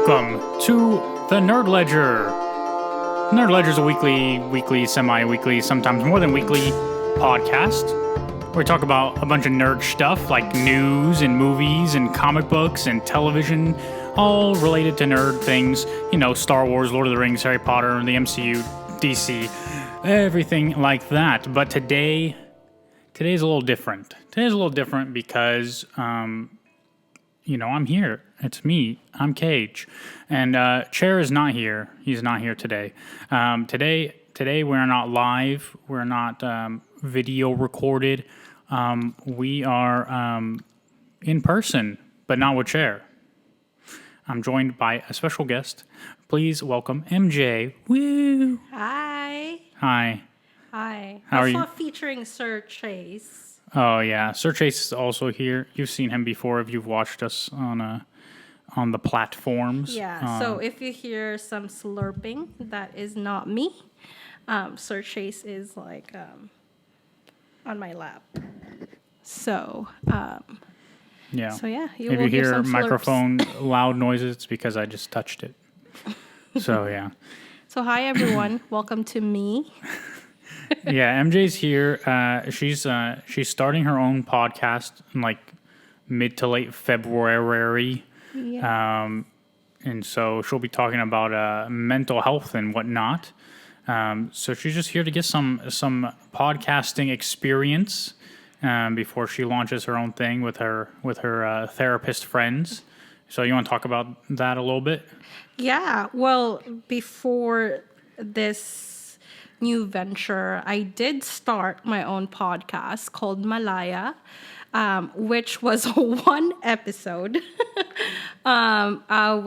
Welcome to the Nerd Ledger. Nerd Ledger is a weekly, semi-weekly, sometimes more than weekly podcast where we talk about a bunch of nerd stuff like news and movies and comic books and television, all related to nerd things. You know, Star Wars, Lord of the Rings, Harry Potter, the MCU, DC, everything like that. But today's a little different. Today's a little different because, I'm here. It's me. I'm Kaje. And Chair is not here. He's not here today. Today we're not live. We're not video recorded. We are in person, but not with Chair. I'm joined by a special guest. Please welcome MJ. Woo! Hi. Hi. Hi. How are I saw you? featuring Sir Chase. Oh yeah, Sir Chase is also here. You've seen him before if you've watched us on the platforms. Yeah. So if you hear some slurping, that is not me. Sir Chase is like on my lap. So Yeah. So yeah, If you will hear some slurps. microphone loud noises, it's because I just touched it. So yeah. So hi everyone, welcome to me. Yeah, MJ's here. She's starting her own podcast in like mid to late February. Yeah. And so she'll be talking about mental health and whatnot. So she's just here to get some podcasting experience before she launches her own thing with her therapist friends. So you want to talk about that a little bit? Yeah. Well, before this new venture, I did start my own podcast called Malaya, which was one episode. I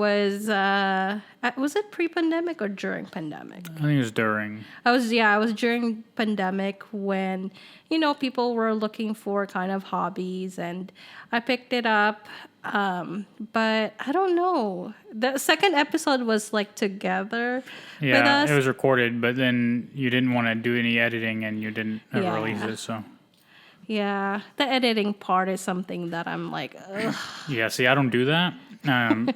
was it pre-pandemic or during pandemic? I think it was during. I was during pandemic when, people were looking for kind of hobbies, and I picked it up. But I don't know. The second episode was like together with us. Yeah, it was recorded, but then you didn't want to do any editing and you didn't release it, so. Yeah, the editing part is something that I'm like, ugh. Yeah, see, I don't do that.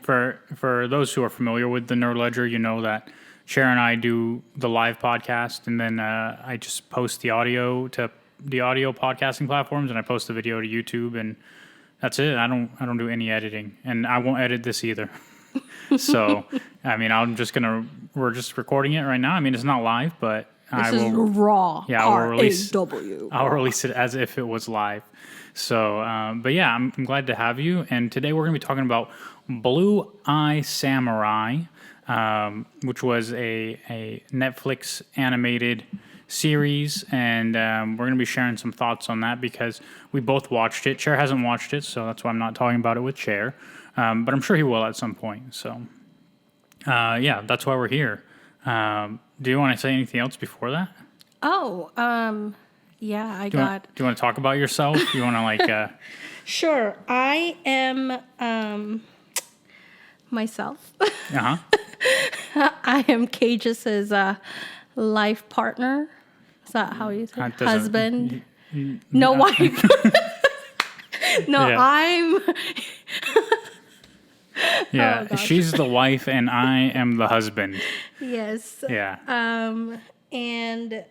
For those who are familiar with the Nerd Ledger, you know that Cher and I do the live podcast, and then I just post the audio to the audio podcasting platforms, and I post the video to YouTube, and that's it. I don't do any editing, and I won't edit this either. So, I mean, we're just recording it right now. I mean, it's not live, but This is raw. Yeah, I'll R-A-W. release it as if it was live. So, but yeah, I'm glad to have you. And today we're going to be talking about Blue Eye Samurai, which was a Netflix animated series. And we're going to be sharing some thoughts on that because we both watched it. Chair hasn't watched it, so that's why I'm not talking about it with Chair. But I'm sure he will at some point. So, yeah, that's why we're here. Do you want to say anything else before that? Oh, yeah, Do you want to talk about yourself? You want to like... Sure. I am myself. Uh-huh. I am Cage's life partner. Is that how you say it? Husband? No, wife. No, Yeah. I'm... Yeah, Oh, gosh. she's the wife and I am the husband. Yes. Yeah. And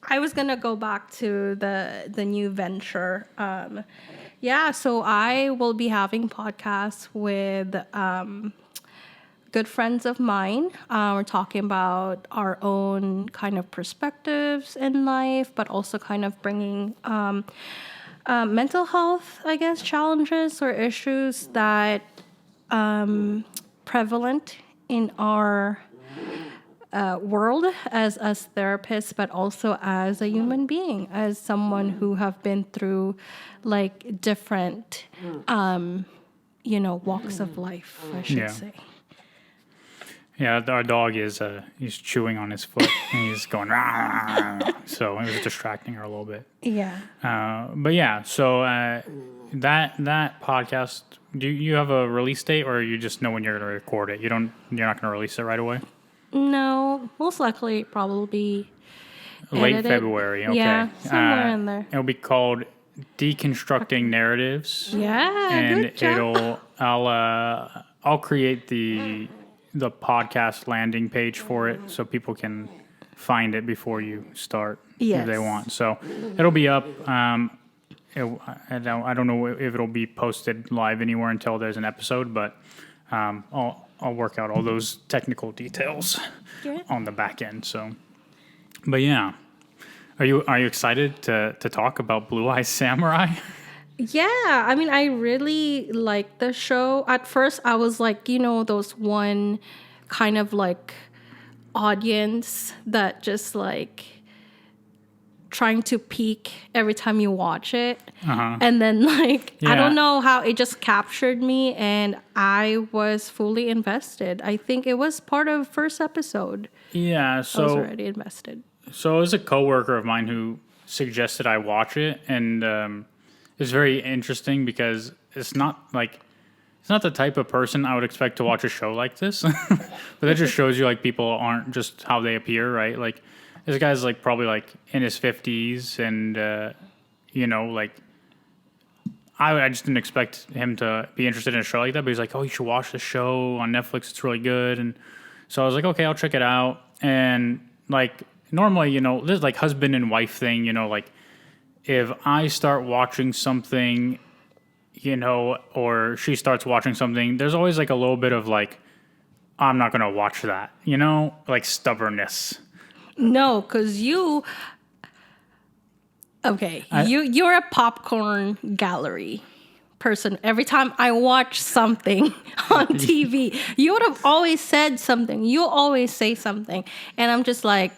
I was gonna go back to the new venture. So I will be having podcasts with good friends of mine. We're talking about our own kind of perspectives in life, but also kind of bringing mental health, I guess, challenges or issues that prevalent in our world as therapists, but also as a human being, as someone who have been through like different, walks of life, I should say. Yeah, our dog is he's chewing on his foot and he's going "Rah!" So it was distracting her a little bit. Yeah. But yeah, so that podcast, do you have a release date or you just know when you're going to record it? You're not going to release it right away? No, most likely probably Late edited. February, okay. Yeah, somewhere in there. It'll be called Deconstructing Narratives. Yeah, And good job. I'll I'll create the podcast landing page for it so people can find it before you start if they Yes. want. So it'll be up. I don't know if it'll be posted live anywhere until there's an episode, but I'll work out all those technical details Good. on the back end. So, but yeah, are you excited to talk about Blue Eye Samurai? Yeah, I mean, I really like the show. At first, I was like, those one kind of like audience that just like trying to peak every time you watch it. And then like, I Yeah. don't know how it just captured me and I was fully invested. I think it was part of first episode. Yeah. I was So already invested. So it was a coworker of mine who suggested I watch it, and it's very interesting because it's not the type of person I would expect to watch a show like this. But that just shows you like people aren't just how they appear, right? Like this guy's like probably like in his 50s, and like I just didn't expect him to be interested in a show like that. But he's like, "Oh, you should watch the show on Netflix. It's really good." And so I was like, "Okay, I'll check it out." And like normally, there's like husband and wife thing, like if I start watching something, or she starts watching something, there's always like a little bit of like, I'm not going to watch that, like stubbornness. No, because you're a popcorn gallery person. Every time I watch something on TV, you would have always said something. You always say something. And I'm just like,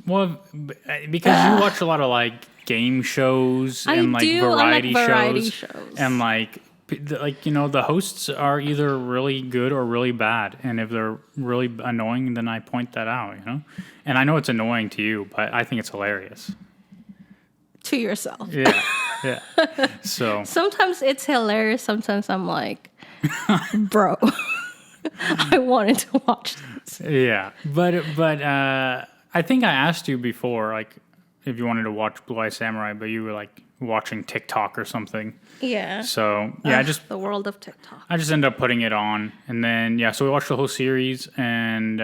Well, because you watch a lot of like game shows and like variety shows, and like the hosts are either really good or really bad, and if they're really annoying, then I point that out, and I know it's annoying to you, but I think it's hilarious. to yourself. Yeah, yeah. So Sometimes it's hilarious. Sometimes I'm like, bro, I wanted to watch this. yeah, but I think I asked you before, like, if you wanted to watch Blue Eye Samurai, but you were like watching TikTok or something. Yeah. So yeah, The world of TikTok. I just ended up putting it on, and then so we watched the whole series, and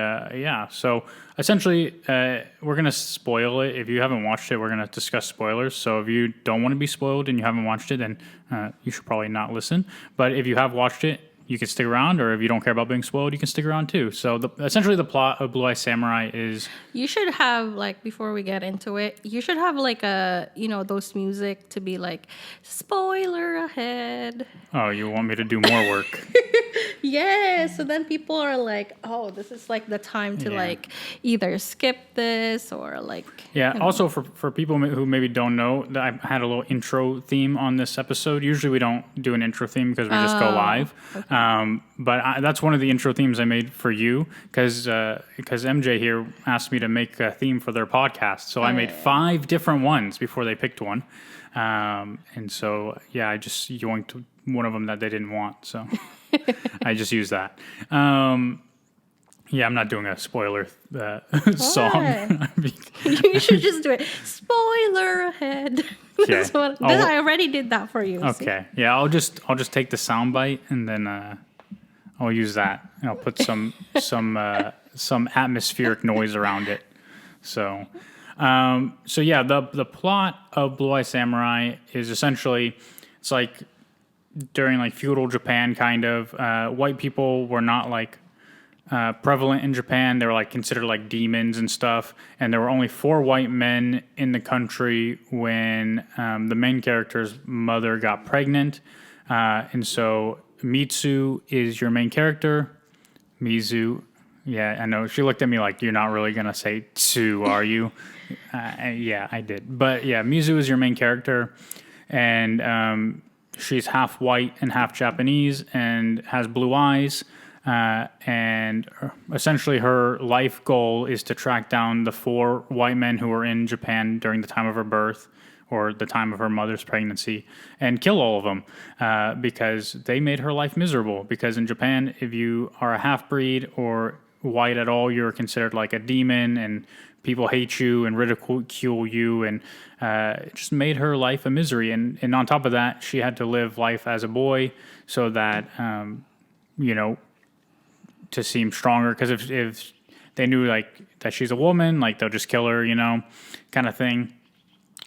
so essentially we're gonna spoil it. If you haven't watched it, we're gonna discuss spoilers. So if you don't want to be spoiled and you haven't watched it, then you should probably not listen. But if you have watched it, you can stick around, or if you don't care about being spoiled, you can stick around too. So essentially the plot of Blue Eye Samurai is... You should have, like, before we get into it, you should have, like, those music to be like, spoiler ahead. Oh, you want me to do more work? Yeah, so then people are like, oh, this is, like, the time to, like, either skip this or, like... Yeah, also for people who maybe don't know, I had a little intro theme on this episode. Usually we don't do an intro theme because we just go live. Okay. But that's one of the intro themes I made for you because MJ here asked me to make a theme for their podcast. So I made 5 different ones before they picked one. And so, yeah, I just yoinked one of them that they didn't want. So I just used that. Yeah, I'm not doing a spoiler song. You should just do it. Spoiler ahead. Okay. I already did that for you. Okay. See? Yeah, I'll just take the sound bite and then I'll use that. And I'll put some atmospheric noise around it. So yeah, the plot of Blue Eye Samurai is essentially, it's like during like feudal Japan kind of, white people were not like prevalent in Japan. They were like considered like demons and stuff, and there were only 4 white men in the country when the main character's mother got pregnant, and so Mitsu is your main character. Mizu, yeah, I know she looked at me like, you're not really gonna say Tsu, are you? Yeah, I did, but yeah, Mizu is your main character, and she's half white and half Japanese and has blue eyes. And essentially her life goal is to track down the 4 white men who were in Japan during the time of her birth or the time of her mother's pregnancy and kill all of them because they made her life miserable. Because in Japan, if you are a half-breed or white at all, you're considered like a demon and people hate you and ridicule you, and it just made her life a misery. And on top of that, she had to live life as a boy so that, to seem stronger, because if they knew like that she's a woman, like they'll just kill her, kind of thing.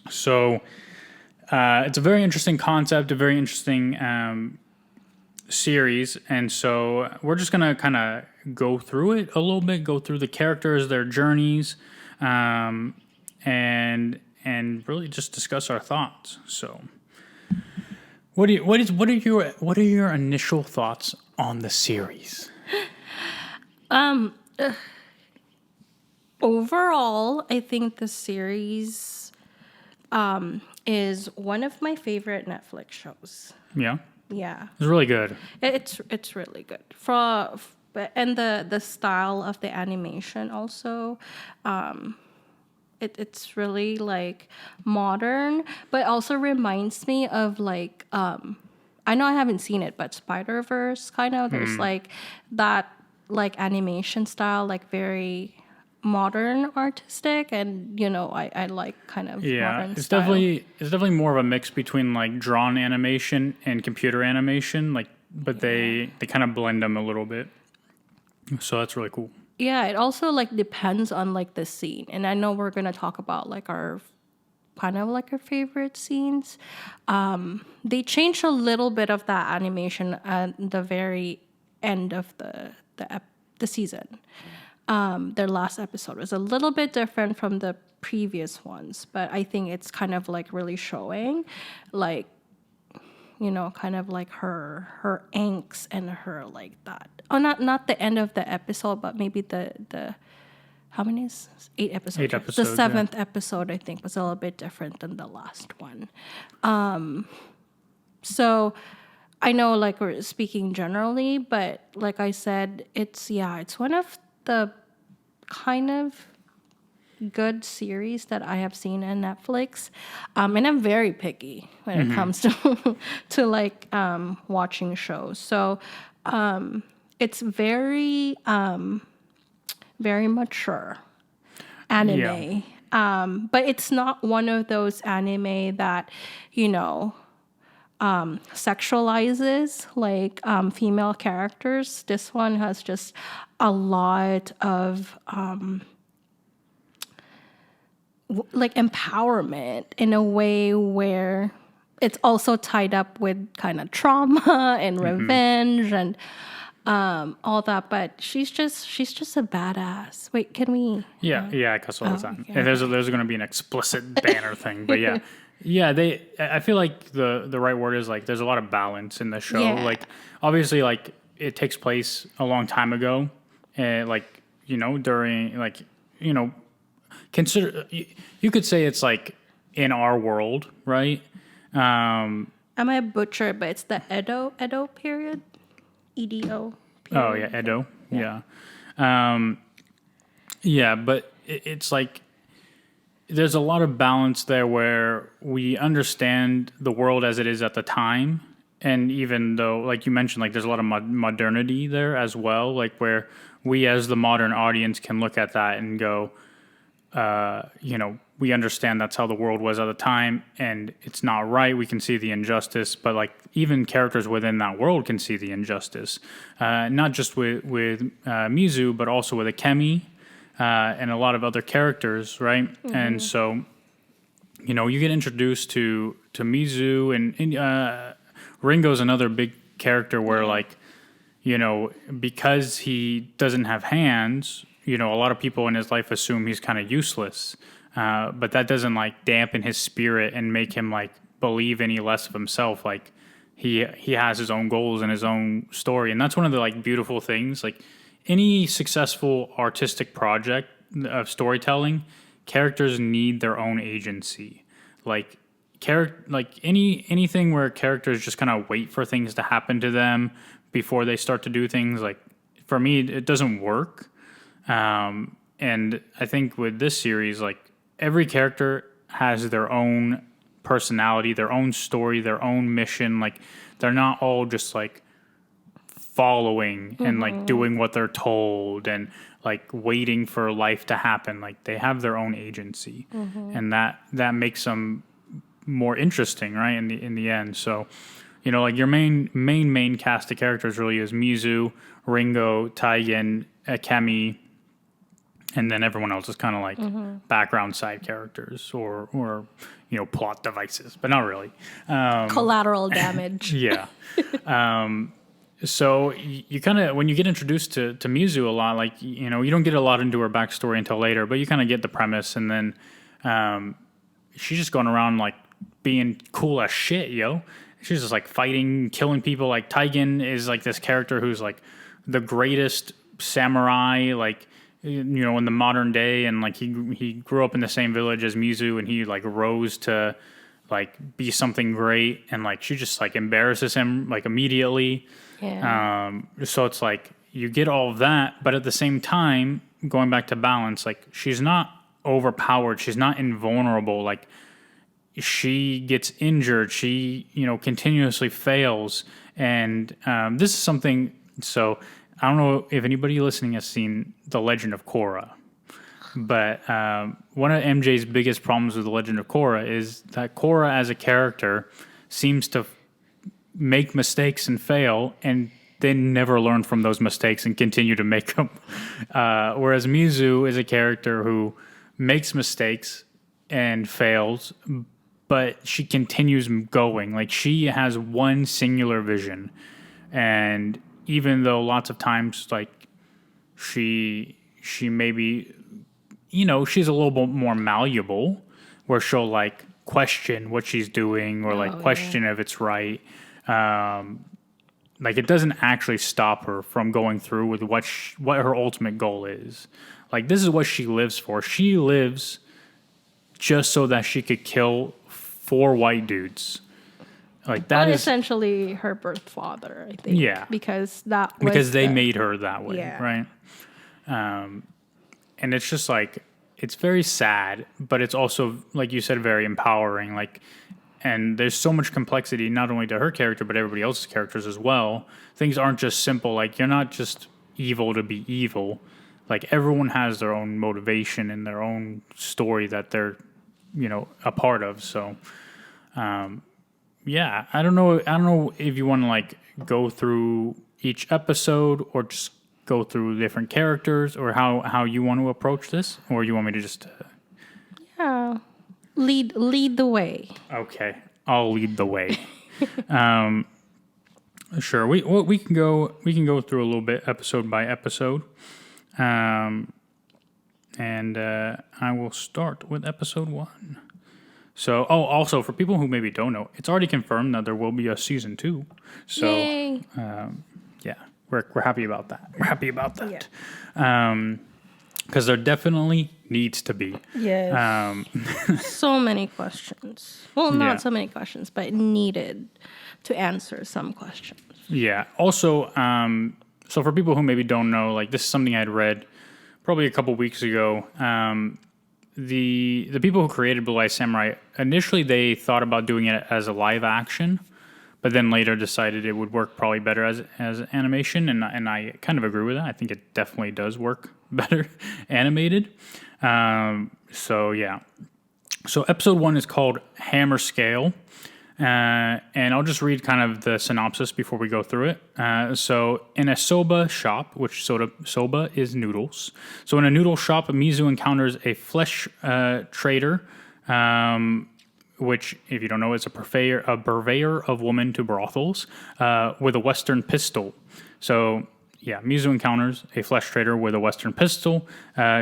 So it's a very interesting concept, a very interesting series, and so we're just gonna kind of go through it a little bit, go through the characters, their journeys, and really just discuss our thoughts. So, what are your initial thoughts on the series? Overall, I think the series is one of my favorite Netflix shows. Yeah, Yeah, it's really good. it's really good. And the style of the animation also, it's really like modern, but also reminds me of like I know I haven't seen it, but Spider-Verse kind of. There's like that like animation style, like very modern artistic, and I like kind of modern It's style. definitely more of a mix between like drawn animation and computer animation, like, but they kind of blend them a little bit. So that's really cool. Yeah, it also like depends on like the scene, and I know we're gonna talk about like our kind of like our favorite scenes. They changed a little bit of that animation at the very end of the season. Their last episode was a little bit different from the previous ones, but I think it's kind of like really showing, like, kind of like her angst and her like that. Oh, not the end of the episode, but maybe the how many is 8 episodes? 8 episodes. The 7th episode, I think, was a little bit different than the last one. So I know like we're speaking generally, but like I said, it's one of the kind of good series that I have seen in Netflix. And I'm very picky when it comes to like watching shows. So it's very very mature anime. But it's not one of those anime that, sexualizes like female characters. This one has just a lot of like empowerment in a way where it's also tied up with kind of trauma and revenge and all that, but she's just a badass. Wait, can we? Yeah, I cuss all the time. Okay. And there's going to be an explicit banner thing, but yeah. I feel like the right word is like there's a lot of balance in the show. Yeah. Like obviously, like it takes place a long time ago, and like during like consider you could say it's like in our world, right? I might butcher it, but it's the Edo period. EDO. Oh yeah, Edo. Yeah. But it's like there's a lot of balance there where we understand the world as it is at the time, and even though, like you mentioned, like there's a lot of modernity there as well, like where we as the modern audience can look at that and go, we understand that's how the world was at the time, and it's not right. We can see the injustice, but like even characters within that world can see the injustice, not just with Mizu, but also with Akemi and a lot of other characters, right? Mm-hmm. And so, you get introduced to Mizu, and Ringo's another big character where like, because he doesn't have hands, a lot of people in his life assume he's kind of useless. But that doesn't like dampen his spirit and make him like believe any less of himself. Like he has his own goals and his own story, and that's one of the like beautiful things. Like any successful artistic project of storytelling, characters need their own agency. Like anything where characters just kind of wait for things to happen to them before they start to do things. Like for me, it doesn't work. And I think with this series, like every character has their own personality, their own story, their own mission. Like they're not all just like following and like doing what they're told and like waiting for life to happen. Like they have their own agency, and that makes them more interesting, right? In the end. So like your main cast of characters really is Mizu, Ringo, Taigen, Akemi, and then everyone else is kind of like background side characters or plot devices, but not really. Collateral damage. Yeah. So you kind of, when you get introduced to Mizu a lot, like, you don't get a lot into her backstory until later, but you kind of get the premise, and then she's just going around like being cool as shit, yo. She's just like fighting, killing people. Like Taigen is like this character who's like the greatest samurai, like, in the modern day, and like he grew up in the same village as Mizu, and he like rose to like be something great, and like she just like embarrasses him like immediately. Yeah. So it's like you get all of that, but at the same time, going back to balance, like she's not overpowered, she's not invulnerable. Like she gets injured, she continuously fails, and this is something. So I don't know if anybody listening has seen The Legend of Korra, but one of MJ's biggest problems with The Legend of Korra is that Korra as a character seems to make mistakes and fail, and then never learn from those mistakes and continue to make them. Whereas Mizu is a character who makes mistakes and fails, but she continues going. Like she has one singular vision, and even though lots of times like she maybe she's a little bit more malleable, where she'll like question what she's doing or like question if it's right. Like it doesn't actually stop her from going through with what her ultimate goal is. Like this is what she lives for. She lives just so that she could kill 4 white dudes. Like that is essentially her birth father, I think. Yeah, because they made her that way, right? And it's just like it's very sad, but it's also, like you said, very empowering. Like, and there's so much complexity, not only to her character, but everybody else's characters as well. Things aren't just simple. Like, you're not just evil to be evil. Like, everyone has their own motivation and their own story that they're, a part of. So, yeah, I don't know if you want to, like, go through each episode or just go through different characters, or how you want to approach this, or you want me to just... Lead the way. Okay, I'll lead the way. Sure, we can go through a little bit episode by episode, and I will start with episode 1. So, also for people who maybe don't know, it's already confirmed that there will be a season 2. So, yay. Yeah, we're happy about that. We're happy about that. Yeah. Because there definitely needs to be. Yes. So many questions. Well, not so many questions, but needed to answer some questions. Yeah. Also, so for people who maybe don't know, like this is something I'd read probably a couple weeks ago. The people who created Blue Eye Samurai, initially they thought about doing it as a live action, but then later decided it would work probably better as animation, and I kind of agree with that. I think it definitely does work better animated. So yeah. So episode 1 is called Hammer Scale, and I'll just read kind of the synopsis before we go through it. So in a soba shop, which soba is noodles. So in a noodle shop, Mizu encounters a flesh trader, which, if you don't know, is a purveyor of women to brothels, with a Western pistol. So, yeah, Mizu encounters a flesh trader with a Western pistol.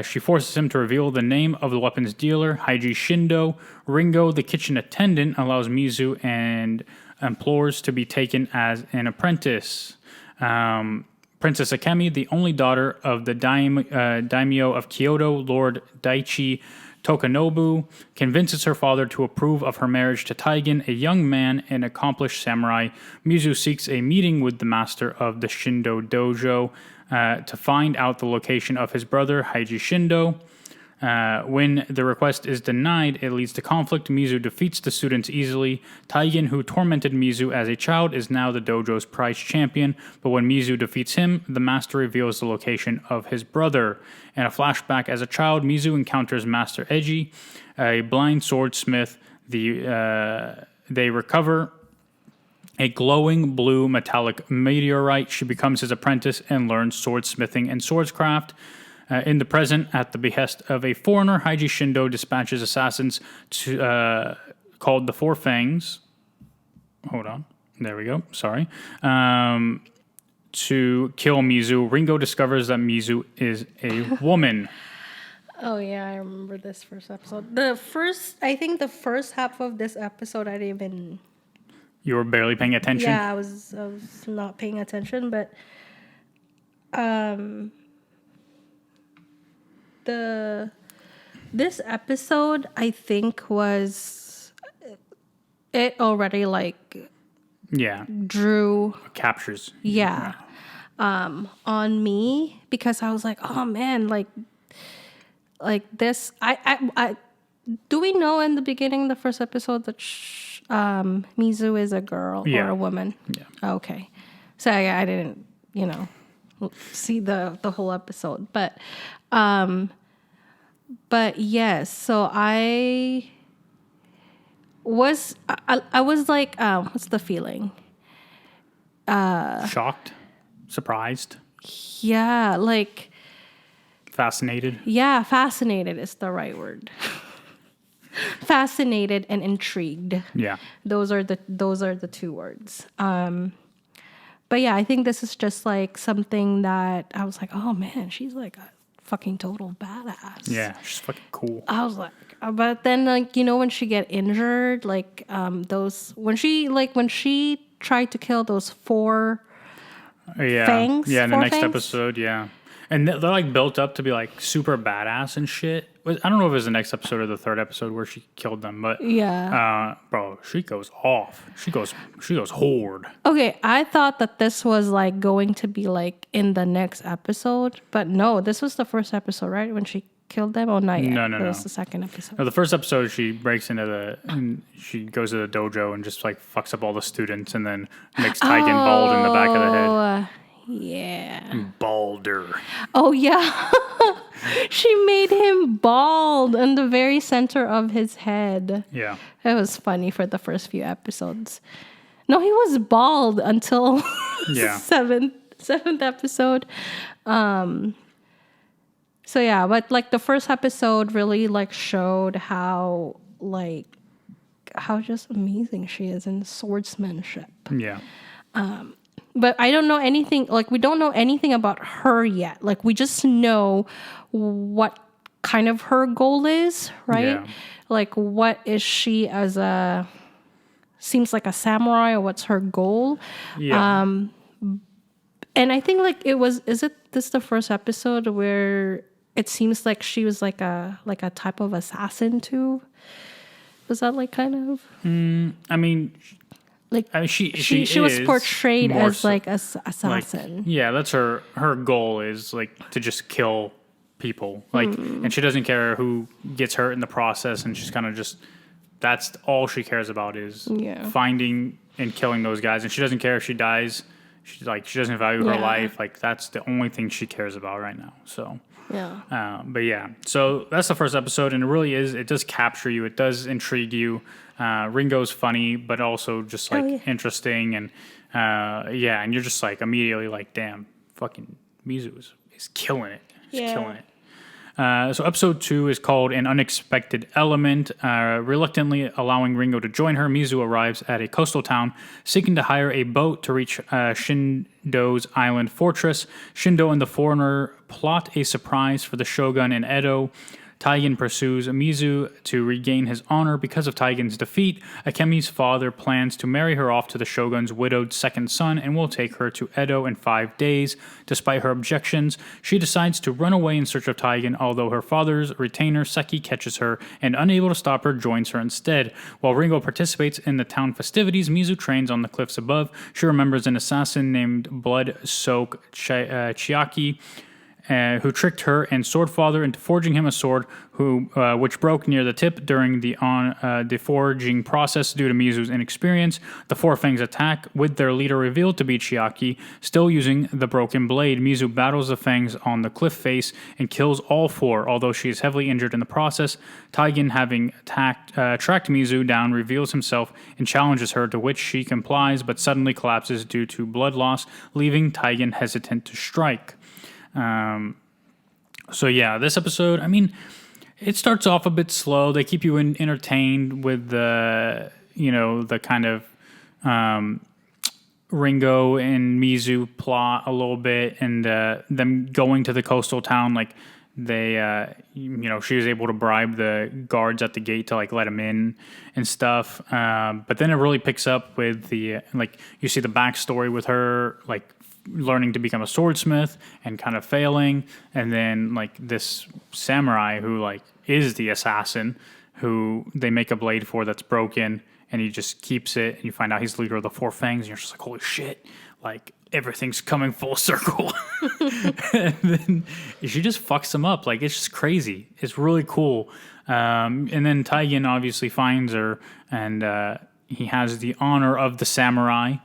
She forces him to reveal the name of the weapons dealer, Haiji Shindo. Ringo, the kitchen attendant, allows Mizu and implores to be taken as an apprentice. Princess Akemi, the only daughter of the daimyo of Kyoto, Lord Daichi Tokunobu, convinces her father to approve of her marriage to Taigen, a young man and accomplished samurai. Mizu seeks a meeting with the master of the Shindo dojo to find out the location of his brother, Haiji Shindo. When the request is denied, it leads to conflict. Mizu defeats the students easily. Taigen, who tormented Mizu as a child, is now the dojo's prize champion, but when Mizu defeats him, the master reveals the location of his brother. In a flashback as a child, Mizu encounters Master Eiji, a blind swordsmith. They recover a glowing blue metallic meteorite. She becomes his apprentice and learns swordsmithing and swordscraft. In the present, at the behest of a foreigner, Haiji Shindo dispatches assassins called the Four Fangs. Hold on. There we go. Sorry. To kill Mizu. Ringo discovers that Mizu is a woman. Oh yeah, I remember this first episode. I think the first half of this episode, I didn't even. You were barely paying attention? Yeah, I was not paying attention, but this episode, I think, was it already like drew captures on me, because I was like, oh man, like this. I do we know in the beginning, the first episode, that Mizu is a girl or a woman? Yeah. Okay. So I didn't, see the whole episode, but yes. So I was like, what's the feeling? Shocked, surprised, like. Fascinated? Yeah, fascinated is the right word. Fascinated and intrigued. Yeah. Those are the two words. But yeah, I think this is just like something that I was like, oh man, she's like a fucking total badass. Yeah, she's fucking cool. I was like, but then like, when she get injured, like when she tried to kill those four fangs. Yeah, in the next fangs? episode, yeah. And they're like built up to be like super badass and shit. I don't know if it was the next episode or the third episode where she killed them, but bro, she goes off. She goes horde. Okay, I thought that this was like going to be like in the next episode, but no, this was the first episode, right? When she killed them? Oh, not yet. No. It was the second episode. No, the first episode, she breaks into and she goes to the dojo and just like fucks up all the students and then makes Taigen bald in the back of the head. Yeah. Balder. Oh, yeah. She made him bald in the very center of his head. Yeah. It was funny for the first few episodes. No, he was bald until seventh episode. So yeah, but like the first episode really like showed how just amazing she is in swordsmanship. Yeah. But I don't know anything, like we don't know anything about her yet. Like we just know what kind of her goal is, right? Yeah. Like what is she seems like a samurai, or what's her goal? Yeah. And I think like this the first episode where it seems like she was like a type of assassin too? Was that like kind of? I mean, she was portrayed as so, like an assassin. Like, yeah, that's her goal is like to just kill people. Like, and she doesn't care who gets hurt in the process, and she's kind of just that's all she cares about is finding and killing those guys, and she doesn't care if she dies. She doesn't value her life. Like that's the only thing she cares about right now. So. Yeah. But yeah, so that's the first episode, and it does capture you. It does intrigue you. Ringo's funny, but also just like interesting, and and you're just like immediately like, damn, fucking Mizu is killing it. He's killing it. So episode 2 is called An Unexpected Element. Reluctantly allowing Ringo to join her, Mizu arrives at a coastal town seeking to hire a boat to reach Shindo's island fortress. Shindo and the foreigner plot a surprise for the shogun in Edo. Taigen pursues Mizu to regain his honor because of Taigen's defeat. Akemi's father plans to marry her off to the shogun's widowed second son and will take her to Edo in 5 days. Despite her objections, she decides to run away in search of Taigen, although her father's retainer Seki catches her and, unable to stop her, joins her instead. While Ringo participates in the town festivities, Mizu trains on the cliffs above. She remembers an assassin named Blood Soak Chiaki who tricked her and Sword Father into forging him a sword, which broke near the tip during the forging process due to Mizu's inexperience. The Four Fangs attack, with their leader revealed to be Chiaki. Still using the broken blade, Mizu battles the Fangs on the cliff face and kills all four, although she is heavily injured in the process. Taigen, having tracked Mizu down, reveals himself and challenges her, to which she complies but suddenly collapses due to blood loss, leaving Taigen hesitant to strike. So yeah, this episode, I mean, it starts off a bit slow. They keep you entertained with the kind of Ringo and Mizu plot a little bit, and them going to the coastal town. Like they, she was able to bribe the guards at the gate to like let him in and stuff. But then it really picks up with the you see the backstory with her like learning to become a swordsmith and kind of failing, and then like this samurai who like is the assassin who they make a blade for that's broken, and he just keeps it, and you find out he's the leader of the Four Fangs, and you're just like, holy shit, like everything's coming full circle. And then she just fucks him up. Like, it's just crazy. It's really cool. And then Taigen obviously finds her, and he has the honor of the samurai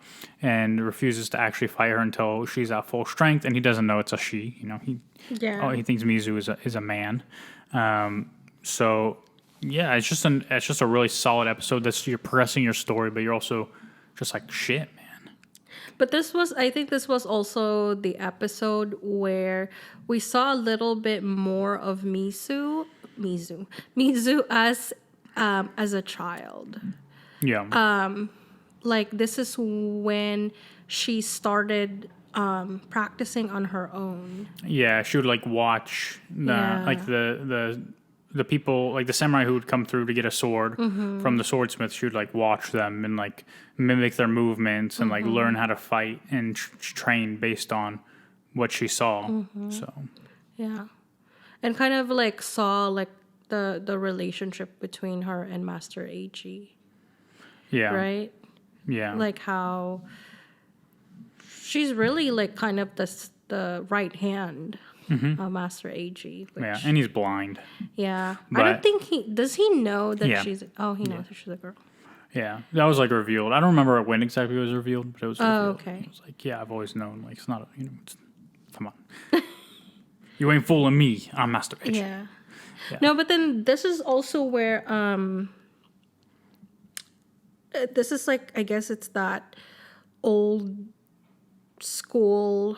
and refuses to actually fight her until she's at full strength, and he doesn't know it's a she. He thinks Mizu is a man. So yeah, it's just a really solid episode. You're progressing your story, but you're also just like, shit, man. But I think this was also the episode where we saw a little bit more of Mizu as a child. Yeah. Like, this is when she started practicing on her own. Yeah, she would like watch the people, like the samurai who would come through to get a sword from the swordsmith. She would like watch them and like mimic their movements and like learn how to fight and train based on what she saw. So yeah, and kind of like saw like the relationship between her and Master Ag. Yeah. Right. Yeah. Like how she's really like kind of the right hand of Master Ag. Yeah, and he's blind. Yeah. I don't think does he know that she's... Oh, he knows that she's a girl. Yeah, that was like revealed. I don't remember when exactly it was revealed, but it was revealed. Oh, okay. It was like, yeah, I've always known. Like, it's not, come on. You ain't fooling me. I'm Master Ag. Yeah. No, but then this is also where... this is like, I guess it's that old school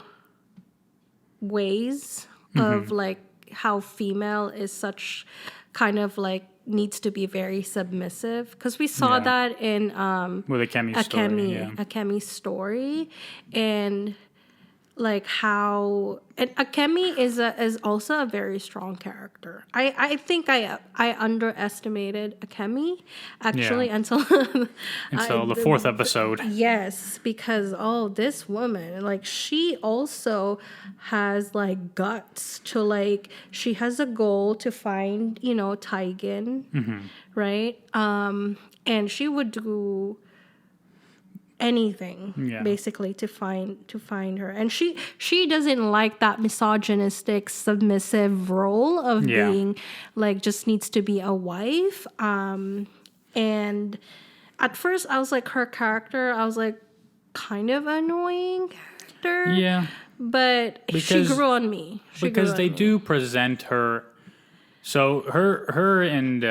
ways of like how female is such kind of like needs to be very submissive, because we saw that in with Akemi's story, and like how Akemi is also a very strong character. I think I underestimated Akemi actually until the fourth episode. Yes, because this woman, like, she also has like guts to like, she has a goal to find Taigen, right? And she would do anything basically to find her, and she doesn't like that misogynistic submissive role of being like just needs to be a wife. And at first I was like, her character, I was like, kind of annoying character, but she grew on me because they do present her, so her and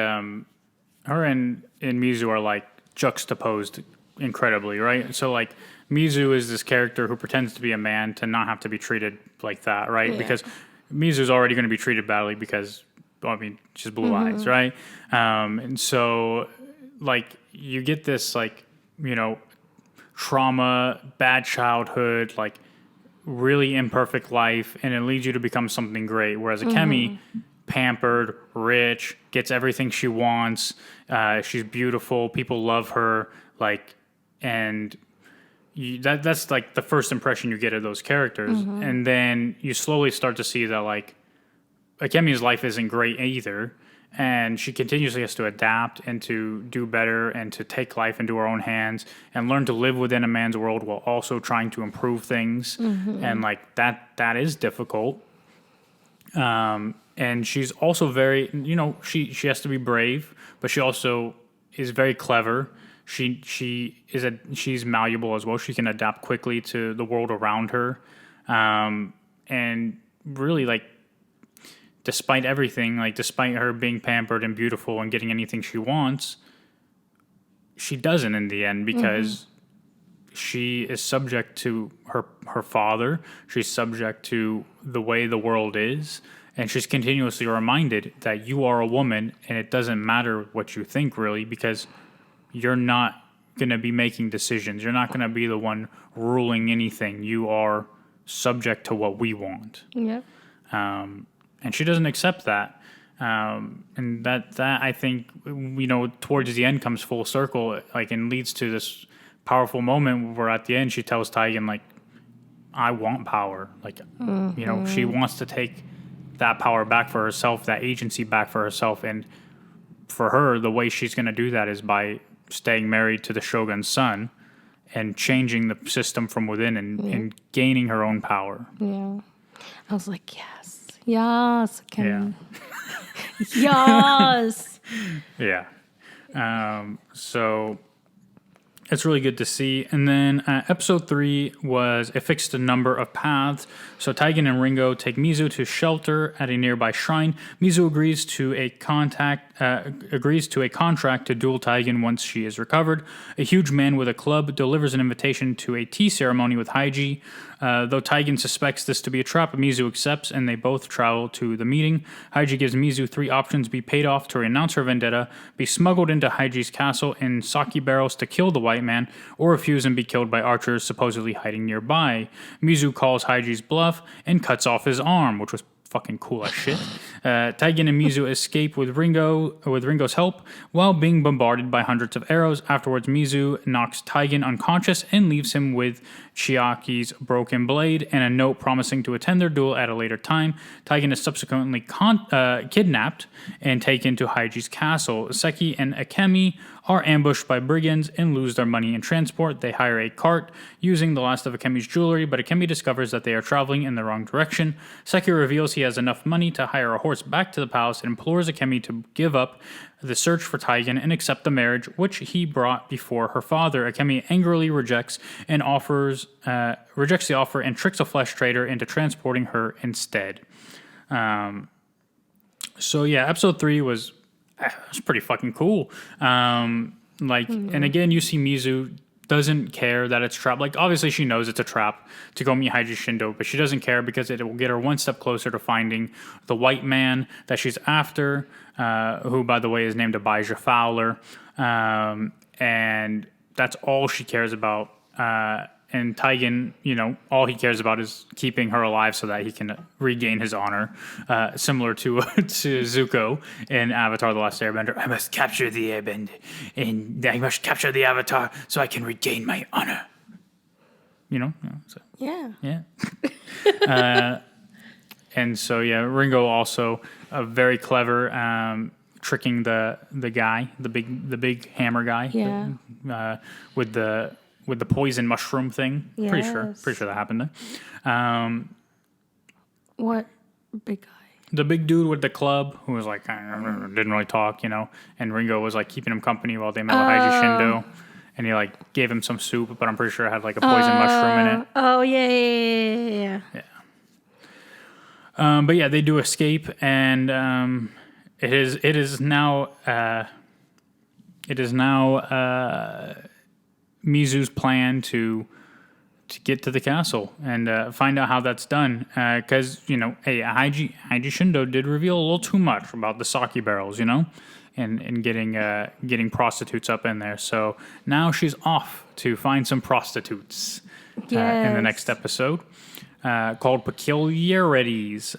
Mizu are like juxtaposed incredibly, right? So like Mizu is this character who pretends to be a man to not have to be treated like that, right? Because Mizu's already going to be treated badly because, she's blue eyes, right? And so like you get this like, trauma, bad childhood, like really imperfect life, and it leads you to become something great. Whereas Akemi, pampered, rich, gets everything she wants, she's beautiful, people love her, like, and that's like the first impression you get of those characters. And then you slowly start to see that like Akemi's life isn't great either, and she continuously has to adapt and to do better and to take life into her own hands and learn to live within a man's world while also trying to improve things. And like that is difficult. And she's also very, she has to be brave, but she also is very clever. She's malleable as well. She can adapt quickly to the world around her, and really, like, despite everything, like despite her being pampered and beautiful and getting anything she wants, she doesn't in the end because she is subject to her father. She's subject to the way the world is. And she's continuously reminded that you are a woman and it doesn't matter what you think, really, because you're not going to be making decisions. You're not going to be the one ruling anything. You are subject to what we want. Yep. And she doesn't accept that. And that I think, towards the end comes full circle, like, and leads to this powerful moment where at the end she tells Taigen, like, I want power. Like, she wants to take that power back for herself, that agency back for herself. And for her, the way she's going to do that is by staying married to the shogun's son and changing the system from within and gaining her own power. Yeah. I was like, yes. Yes. Yes. Yeah. So it's really good to see. And then episode 3 was it fixed a number of paths. So Taigen and Ringo take Mizu to shelter at a nearby shrine. Mizu agrees to a contract to duel Taigen once she is recovered. A huge man with a club delivers an invitation to a tea ceremony with Haiji. Though Taigen suspects this to be a trap, Mizu accepts and they both travel to the meeting. Haiji gives Mizu 3 options: be paid off to renounce her vendetta, be smuggled into Haiji's castle in sake barrels to kill the white man, or refuse and be killed by archers supposedly hiding nearby. Mizu calls Haiji's bluff and cuts off his arm, which was fucking cool as shit. Taigen and Mizu escape with Ringo's help while being bombarded by hundreds of arrows. Afterwards, Mizu knocks Taigen unconscious and leaves him with Chiaki's broken blade and a note promising to attend their duel at a later time. Taigen is subsequently kidnapped and taken to Haiji's castle. Seki and Akemi are ambushed by brigands and lose their money in transport. They hire a cart using the last of Akemi's jewelry, but Akemi discovers that they are traveling in the wrong direction. Seki reveals he has enough money to hire a horse back to the palace and implores Akemi to give up the search for Taigen and accept the marriage which he brought before her father. Akemi angrily rejects the offer and tricks a flesh trader into transporting her instead. So yeah, episode 3 was pretty fucking cool. And again, you see Mizu doesn't care that it's trapped. Like, obviously she knows it's a trap to go meet Haiji Shindo, but she doesn't care because it will get her one step closer to finding the white man that she's after, who, by the way, is named Abijah Fowler. And that's all she cares about. And Taigen, all he cares about is keeping her alive so that he can regain his honor, similar to Zuko in Avatar: The Last Airbender. I must capture the airbender, and I must capture the Avatar so I can regain my honor. So, yeah. And so, yeah, Ringo also very clever, tricking the guy, the big hammer guy, with the poison mushroom thing. Yes. Pretty sure that happened there. What big guy? The big dude with the club who was like, didn't really talk, and Ringo was like keeping him company while they met with Haiji Shindo. And he like gave him some soup, but I'm pretty sure it had like a poison mushroom in it. Oh yeah. But yeah, they do escape, and it is now Mizu's plan to get to the castle and find out how that's done. Because, Haiji Shindo did reveal a little too much about the sake barrels, and getting prostitutes up in there. So now she's off to find some prostitutes in the next episode. Called Peculiarities,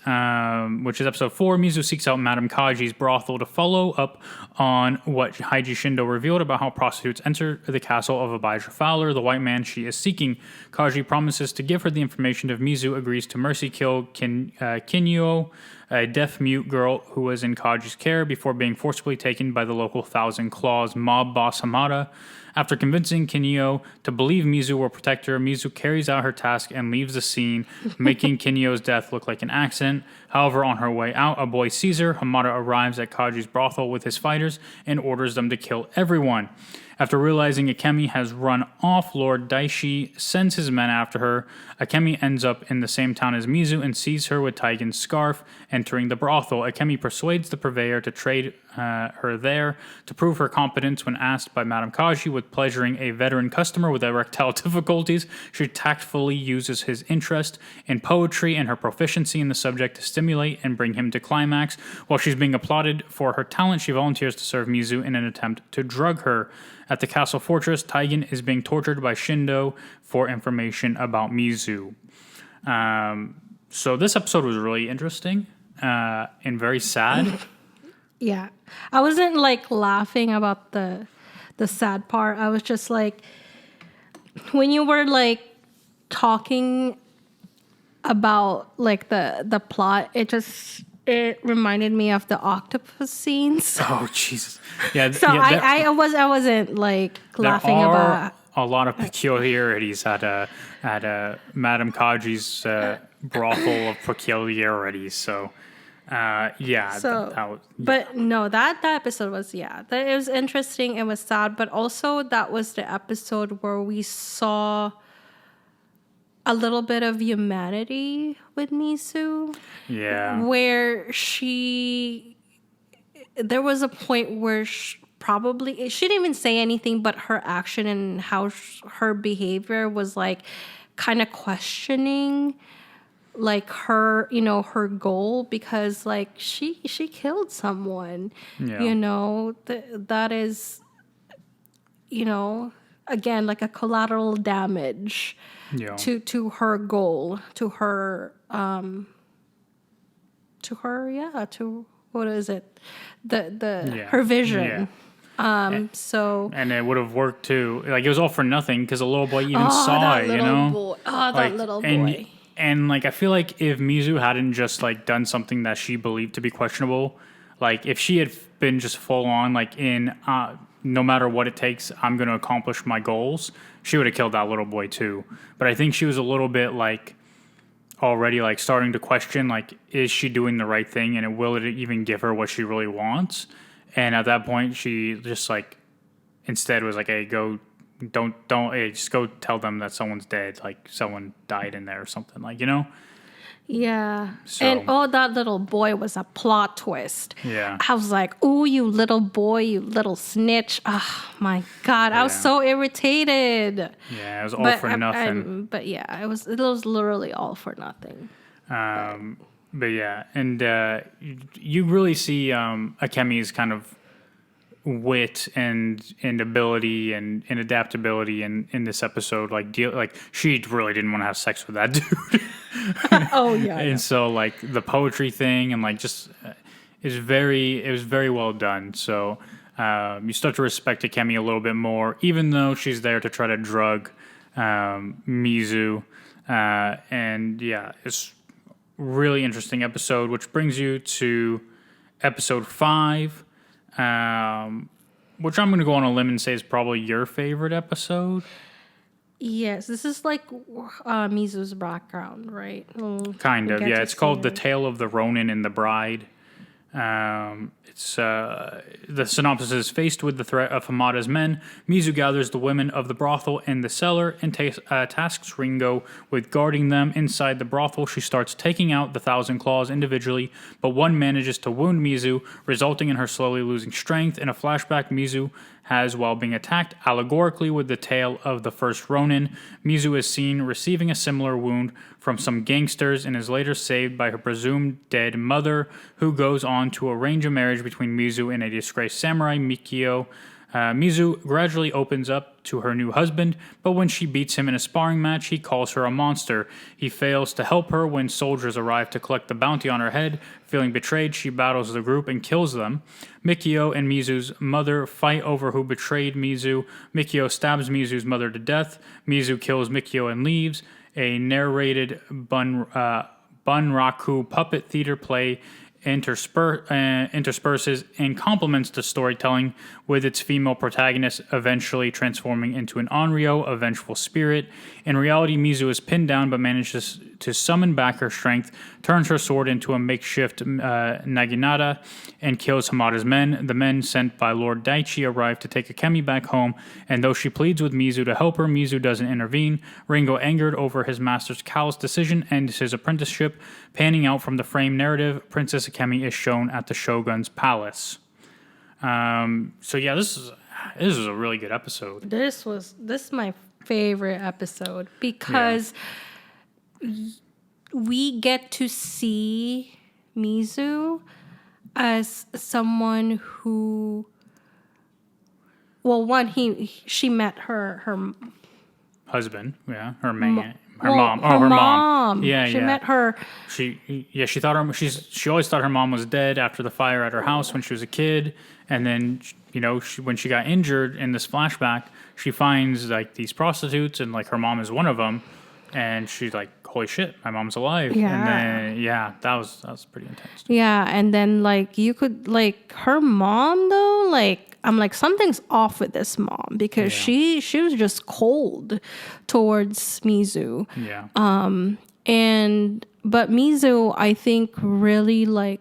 which is episode 4. Mizu seeks out Madame Kaji's brothel to follow up on what Haiji Shindo revealed about how prostitutes enter the castle of Abijah Fowler, the white man she is seeking. Kaji promises to give her the information if Mizu agrees to mercy kill Kinyo, a deaf-mute girl who was in Kaji's care before being forcibly taken by the local Thousand Claws mob boss Hamada. After convincing Kinyo to believe Mizu will protect her, Mizu carries out her task and leaves the scene, making Kinyo's death look like an accident. However, on her way out, a boy sees her. Hamada arrives at Kaji's brothel with his fighters and orders them to kill everyone. After realizing Akemi has run off, Lord Daishi sends his men after her. Akemi ends up in the same town as Mizu and sees her with Taigen's scarf entering the brothel. Akemi persuades the purveyor to trade her there to prove her competence. When asked by Madame Kaji with pleasuring a veteran customer with erectile difficulties, she tactfully uses his interest in poetry and her proficiency in the subject to stimulate and bring him to climax. While she's being applauded for her talent, she volunteers to serve Mizu in an attempt to drug her. At the castle fortress, Taigen is being tortured by Shindo for information about Mizu. So this episode was really interesting and very sad. Yeah. I wasn't like laughing about the sad part. I was just like, when you were like talking about like the plot, it reminded me of the octopus scenes. Oh Jesus! Yeah. So yeah, I wasn't like laughing there are about a lot of peculiarities at Madame Kaji's brothel of peculiarities. So. Yeah. So, that was, yeah. But no, that episode was it was interesting. It was sad, but also that was the episode where we saw a little bit of humanity with Mizu. Yeah. Where there was a point where she didn't even say anything, but her action and how her behavior was like kind of questioning like her, her goal, because like she killed someone, that is, again, like a collateral damage to her goal, to what is it? Her vision. Yeah. So and it would have worked too. Like it was all for nothing because the little boy even saw it, that little boy. And like I feel like if Mizu hadn't just like done something that she believed to be questionable, like if she had been just full on like in no matter what it takes, I'm going to accomplish my goals, she would have killed that little boy too. But I think she was a little bit like already like starting to question like, is she doing the right thing, and will it even give her what she really wants? And at that point, she just like instead was like, hey, don't hey, just go tell them that someone's dead, like someone died in there or something, like, Yeah. So, and that little boy was a plot twist. Yeah. I was like, "Ooh, you little boy, you little snitch." Oh my God. I was so irritated. Yeah, it was all for nothing. But yeah, it was literally all for nothing. But yeah, and you really see Akemi's kind of wit and ability and adaptability in this episode. Like she really didn't want to have sex with that dude. Oh yeah. And so like the poetry thing and like just it was very well done. So you start to respect Akemi a little bit more, even though she's there to try to drug Mizu. And yeah, it's really interesting episode, which brings you to episode 5. Which I'm going to go on a limb and say is probably your favorite episode. Yes, this is like Mizu's background, right? Kind of, yeah. It's called The Tale of the Ronin and the Bride. It's the synopsis is: faced with the threat of Hamada's men, Mizu gathers the women of the brothel in the cellar and tasks Ringo with guarding them. Inside the brothel, she starts taking out the Thousand Claws individually, but one manages to wound Mizu, resulting in her slowly losing strength. In a flashback, Mizu has while being attacked, allegorically with the tale of the first Ronin. Mizu is seen receiving a similar wound from some gangsters and is later saved by her presumed dead mother, who goes on to arrange a marriage between Mizu and a disgraced samurai, Mikio. Mizu gradually opens up to her new husband, but when she beats him in a sparring match, he calls her a monster. He fails to help her when soldiers arrive to collect the bounty on her head. Feeling betrayed, she battles the group and kills them. Mikio and Mizu's mother fight over who betrayed Mizu. Mikio stabs Mizu's mother to death. Mizu kills Mikio and leaves. A narrated Bunraku puppet theater play intersperses and complements the storytelling with its female protagonist eventually transforming into an Onryo, a vengeful spirit. In reality, Mizu is pinned down but manages to summon back her strength, turns her sword into a makeshift naginata, and kills Hamada's men. The men sent by Lord Daichi arrive to take Akemi back home, and though she pleads with Mizu to help her, Mizu doesn't intervene. Ringo, angered over his master's callous decision, ends his apprenticeship. Panning out from the frame narrative, Princess Akemi is shown at the Shogun's palace. So yeah, this is a really good episode. This is my favorite episode because we get to see Mizu as someone who, well, one, she met her husband, her man. Her mom. Yeah, she met her. She thought she always thought her mom was dead after the fire at her house when she was a kid, and then when she got injured in this flashback, she finds like these prostitutes and like her mom is one of them, and she's like, holy shit, my mom's alive. Yeah. And then that was pretty intense. Yeah, and then like you could like her mom though, like I'm like something's off with this mom because she was just cold towards Mizu. Yeah. But Mizu I think really like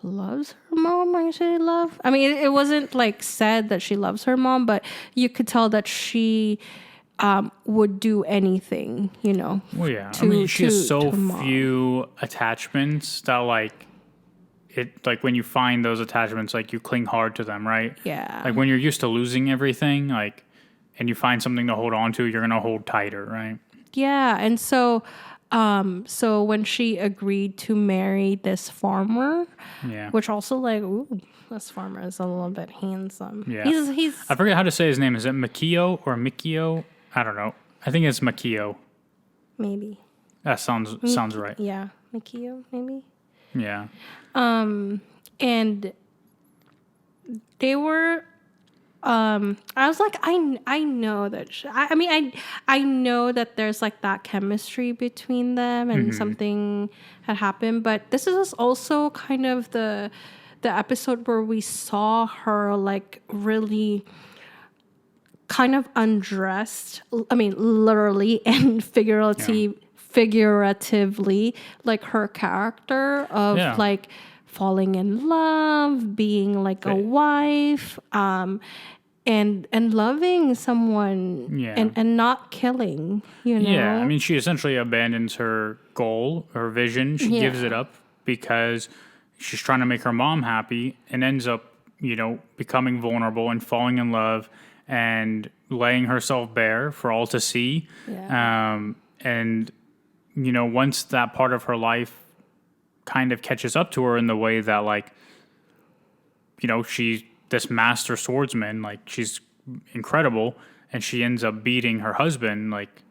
loves her mom. I say love. I mean it wasn't like said that she loves her mom, but you could tell that she would do anything, Well, yeah. I mean, she has so few attachments that like when you find those attachments, like you cling hard to them, right? Yeah. Like when you're used to losing everything, like, and you find something to hold on to, you're gonna hold tighter, right? Yeah, and so when she agreed to marry this farmer, which also like, ooh, this farmer is a little bit handsome. Yeah. He's I forget how to say his name. Is it Makio or Mikio? I don't know. I think it's Makio. Maybe. That sounds right. Yeah, Mikio, maybe. Yeah. And they were. I was like, I know that. I know that there's like that chemistry between them, and something had happened. But this is also kind of the episode where we saw her like really kind of undressed. I mean, literally and figuratively, like her character of like falling in love, being like a wife, and loving someone, and not killing. Yeah, I mean, she essentially abandons her goal, her vision. She gives it up because she's trying to make her mom happy, and ends up, becoming vulnerable and falling in love and laying herself bare for all to see. Yeah. And once that part of her life kind of catches up to her in the way that, like, she's this master swordsman, like, she's incredible, and she ends up beating her husband, like,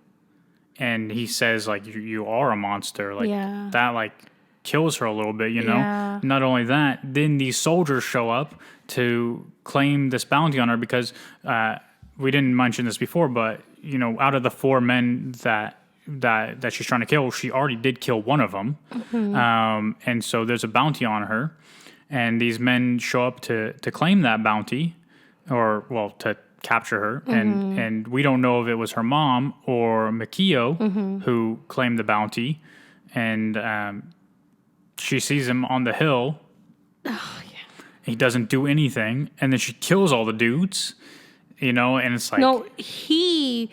and he says, like, you are a monster, like, that, like, kills her a little bit, Yeah. Not only that, then these soldiers show up to claim this bounty on her because we didn't mention this before, but, out of the 4 men that she's trying to kill, she already did kill one of them. And so there's a bounty on her, and these men show up to claim that bounty, to capture her. And we don't know if it was her mom or Mikio who claimed the bounty. And she sees him on the hill. Oh, yeah. He doesn't do anything, and then she kills all the dudes, and it's like... No, he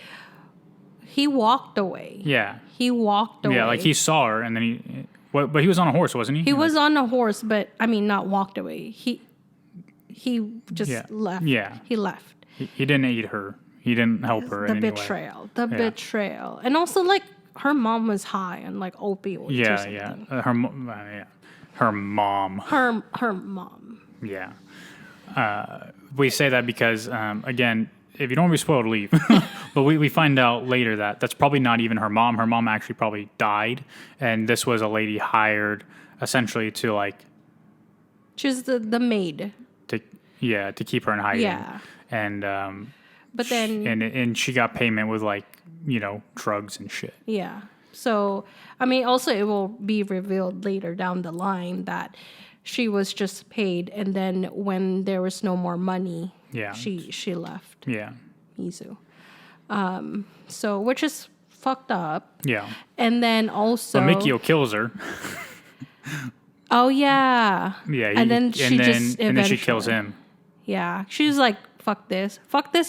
walked away. Yeah. He walked away. Yeah, like he saw her, and then but he was on a horse, wasn't he? He was on a horse, but I mean, not walked away. He just left. Yeah. He left. He didn't aid her. He didn't help her in any way. The betrayal. And also, like, her mom was high on, like, opioids or something. Her mom. Her mom. Yeah. We say that because, again, if you don't want to be spoiled, leave. But we find out later that that's probably not even her mom. Her mom actually probably died, and this was a lady hired essentially to, like... She's the maid. To keep her in hiding. Yeah. And... but then... And she got payment with, like, drugs and shit. Yeah. So, I mean, also it will be revealed later down the line that she was just paid, and then when there was no more money, she left Yeah. Mizu. So, which is fucked up. Yeah. And then also, But Mikio kills her. oh yeah, Yeah. and then she kills him. Yeah, she's like, fuck this,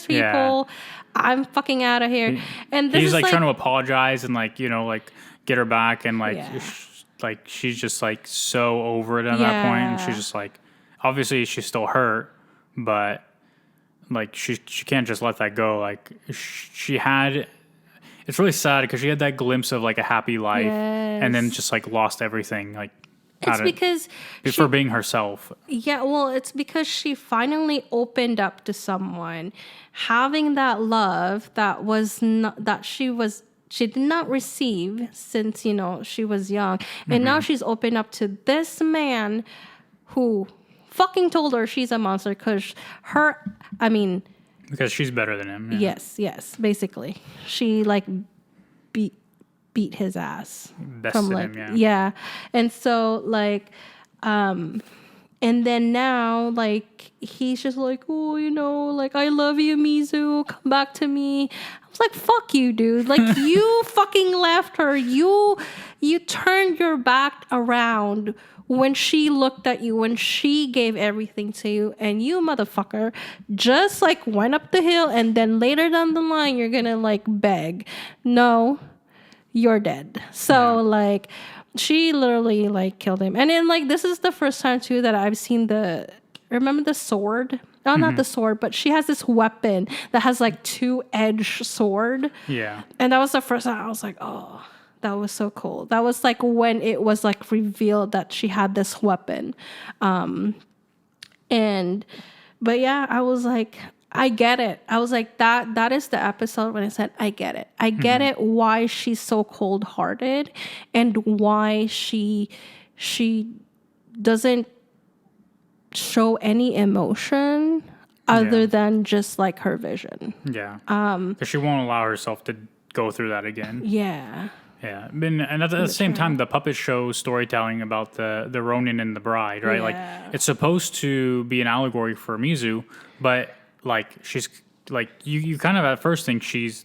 people. I'm fucking out of here. And this he's is like trying to apologize and like, like get her back, and like like she's just like so over it at that point, and she's just like, obviously she's still hurt, but like she can't just let that go. Like she had, it's really sad because she had that glimpse of like a happy life, and then just like lost everything. Like it's because for being herself. Yeah, well, it's because she finally opened up to someone, having that love that was not that she did not receive since she was young, and now she's opened up to this man who fucking told her she's a monster because she's better than him. Yeah. Yes, basically she like beat his ass from like him, yeah. And so like and then now like he's just like, oh, like, I love you, Mizu, come back to me. I was like, fuck you, dude. Like you fucking left her. You turned your back around when she looked at you, when she gave everything to you, and you motherfucker just like went up the hill, and then later down the line you're gonna like beg. No, you're dead. So like she literally like killed him. And then like this is the first time too that I've seen remember the sword? Oh, not the sword, but she has this weapon that has like 2-edged sword. Yeah. And that was the first time I was like, oh, that was so cool. That was like when it was like revealed that she had this weapon. But yeah, I was like, I get it. I was like, that is the episode when I said, I get it. I get it why she's so cold-hearted and why she doesn't show any emotion other than just like her vision. Yeah. Because she won't allow herself to go through that again. Yeah. Yeah. And at the same time, the puppet show storytelling about the Ronin and the bride, right? Yeah. Like it's supposed to be an allegory for Mizu, but like she's like you kind of at first think she's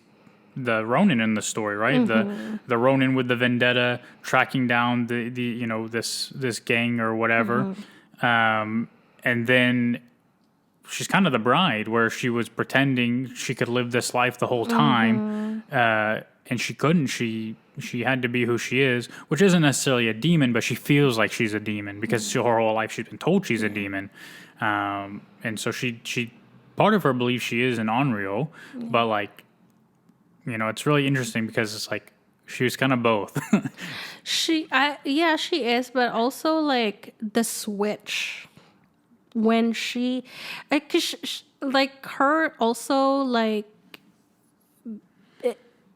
the Ronin in the story, right? The Ronin with the vendetta, tracking down the this gang or whatever, and then she's kind of the bride where she was pretending she could live this life the whole time, and she couldn't. She had to be who she is, which isn't necessarily a demon, but she feels like she's a demon because her whole life she's been told she's a demon, and so she part of her believes she is an Onryo, but like, it's really interesting because it's like she was kind of both. She is, but also like the switch when she, like, 'cause like her also like.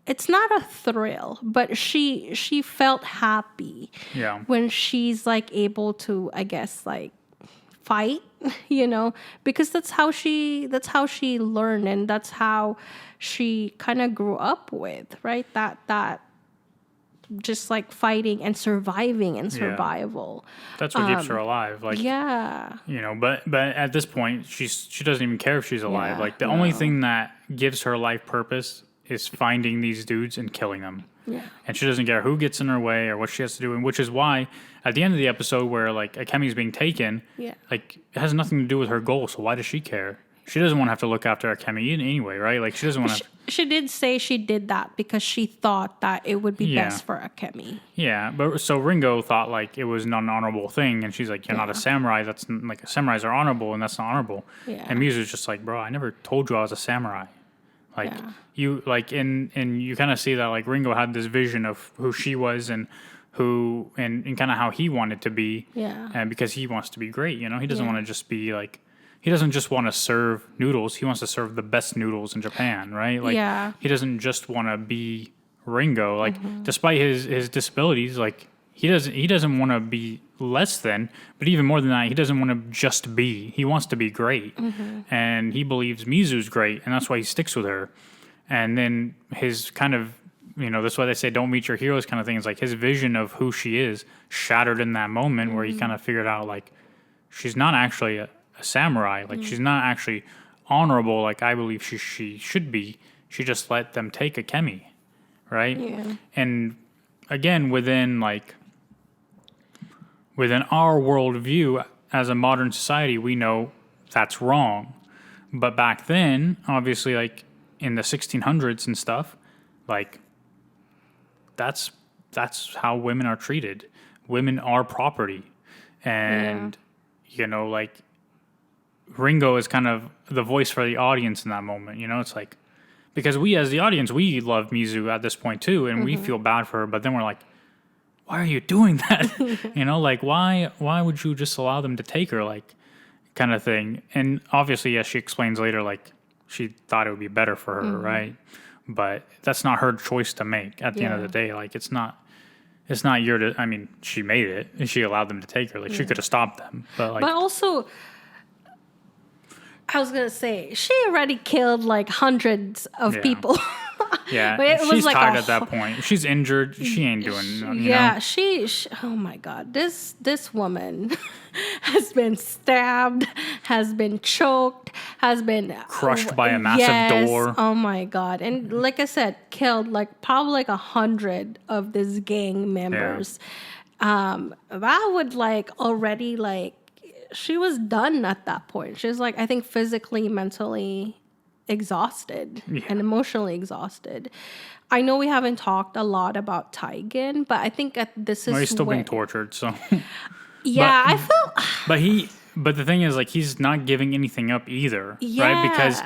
It's not a thrill, but she felt happy when she's like able to, I guess, like fight, because that's how she learned, and that's how she kind of grew up with, right? That just like fighting and surviving and survival. That's what keeps her alive. Like, but at this point, she doesn't even care if she's alive. Like the only thing that gives her life purpose is finding these dudes and killing them. Yeah. And she doesn't care who gets in her way or what she has to do, and which is why at the end of the episode where like Akemi's being taken, like it has nothing to do with her goal, so why does she care? She doesn't want to have to look after Akemi anyway, right? Like she doesn't want to. She did say she did that because she thought that it would be best for Akemi. Yeah, but so Ringo thought like it was not an honorable thing, and she's like, "You're not a samurai. That's like samurais are honorable, and that's not honorable." Yeah. And Mizu's just like, "Bro, I never told you I was a samurai." Like you like and you kind of see that like Ringo had this vision of who she was and who and kind of how he wanted to be. Yeah. And because he wants to be great, he doesn't want to just be like, he doesn't just want to serve noodles. He wants to serve the best noodles in Japan, right? Like he doesn't just want to be Ringo. Like despite his disabilities, like he doesn't want to be less than, but even more than that, he doesn't want to just be. He wants to be great. And he believes Mizu's great, and that's why he sticks with her. And then his kind of that's why they say don't meet your heroes kind of thing. It's like his vision of who she is shattered in that moment where he kind of figured out like she's not actually a samurai. Like she's not actually honorable like I believe she should be. She just let them take Akemi, right? Yeah. And again, within our worldview as a modern society, we know that's wrong. But back then, obviously, like in the 1600s and stuff, like that's how women are treated. Women are property, and like Ringo is kind of the voice for the audience in that moment. It's like because we as the audience we love Mizu at this point too, and we feel bad for her, but then we're like, why are you doing that? Like why would you just allow them to take her, like kind of thing? And obviously, yes, she explains later, like she thought it would be better for her, right? But that's not her choice to make at the end of the day. Like it's not your. I mean, she made it, and she allowed them to take her. Like she could have stopped them, but also, I was gonna say she already killed like hundreds of people. Yeah, But she's like tired at that point. If she's injured, she ain't doing nothing. She oh my God, this woman has been stabbed, has been choked, has been crushed by a massive door. Oh my God. And like I said, killed like probably like 100 of this gang members. That would like already like she was done at that point. She was like, I think physically, mentally exhausted and emotionally exhausted. I know we haven't talked a lot about Taigen, but I think this is he's still being tortured, so yeah, I felt but the thing is, like, he's not giving anything up either, right? Because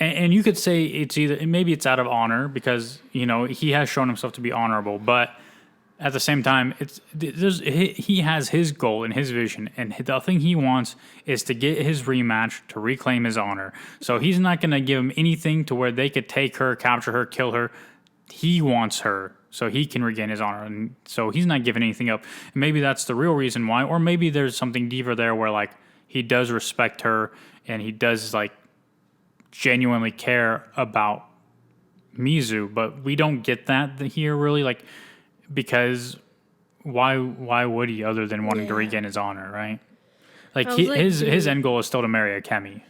and you could say it's maybe it's out of honor because he has shown himself to be honorable, but at the same time, he has his goal and his vision, and the thing he wants is to get his rematch to reclaim his honor. So he's not going to give him anything to where they could take her, capture her, kill her. He wants her so he can regain his honor, and so he's not giving anything up. And maybe that's the real reason why, or maybe there's something deeper there where like he does respect her and he does like genuinely care about Mizu, but we don't get that here really, like. Because why would he other than wanting to regain his honor, right? Like his end goal is still to marry Akemi.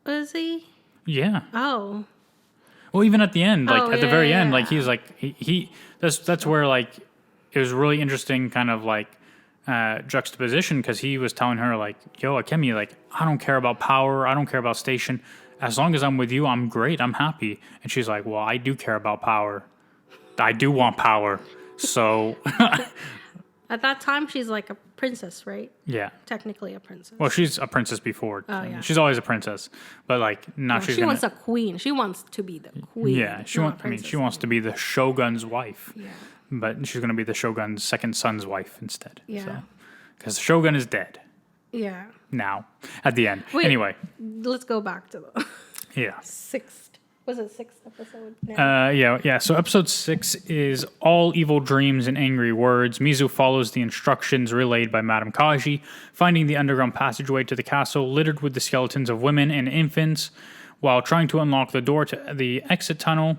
Is he? Yeah. Oh. Well, even at the end, like at the very end, like he's like he that's where like it was really interesting kind of like juxtaposition because he was telling her like, yo, Akemi, like I don't care about power, I don't care about station. As long as I'm with you, I'm great, I'm happy. And she's like, well, I do care about power. I do want power, so... At that time, she's like a princess, right? Yeah. Technically a princess. Well, she's a princess before. Oh, yeah. She's always a princess, but like now she wants a queen. She wants to be the queen. Yeah, she wants to be the shogun's wife. Yeah. But she's going to be the shogun's second son's wife instead. Yeah. Because the shogun is dead. Yeah. Now, at the end. Wait, anyway. Let's go back to the... Yeah. Was it sixth episode? Yeah. So episode 6 is All Evil Dreams and Angry Words. Mizu follows the instructions relayed by Madame Kaje, finding the underground passageway to the castle littered with the skeletons of women and infants. While trying to unlock the door to the exit tunnel,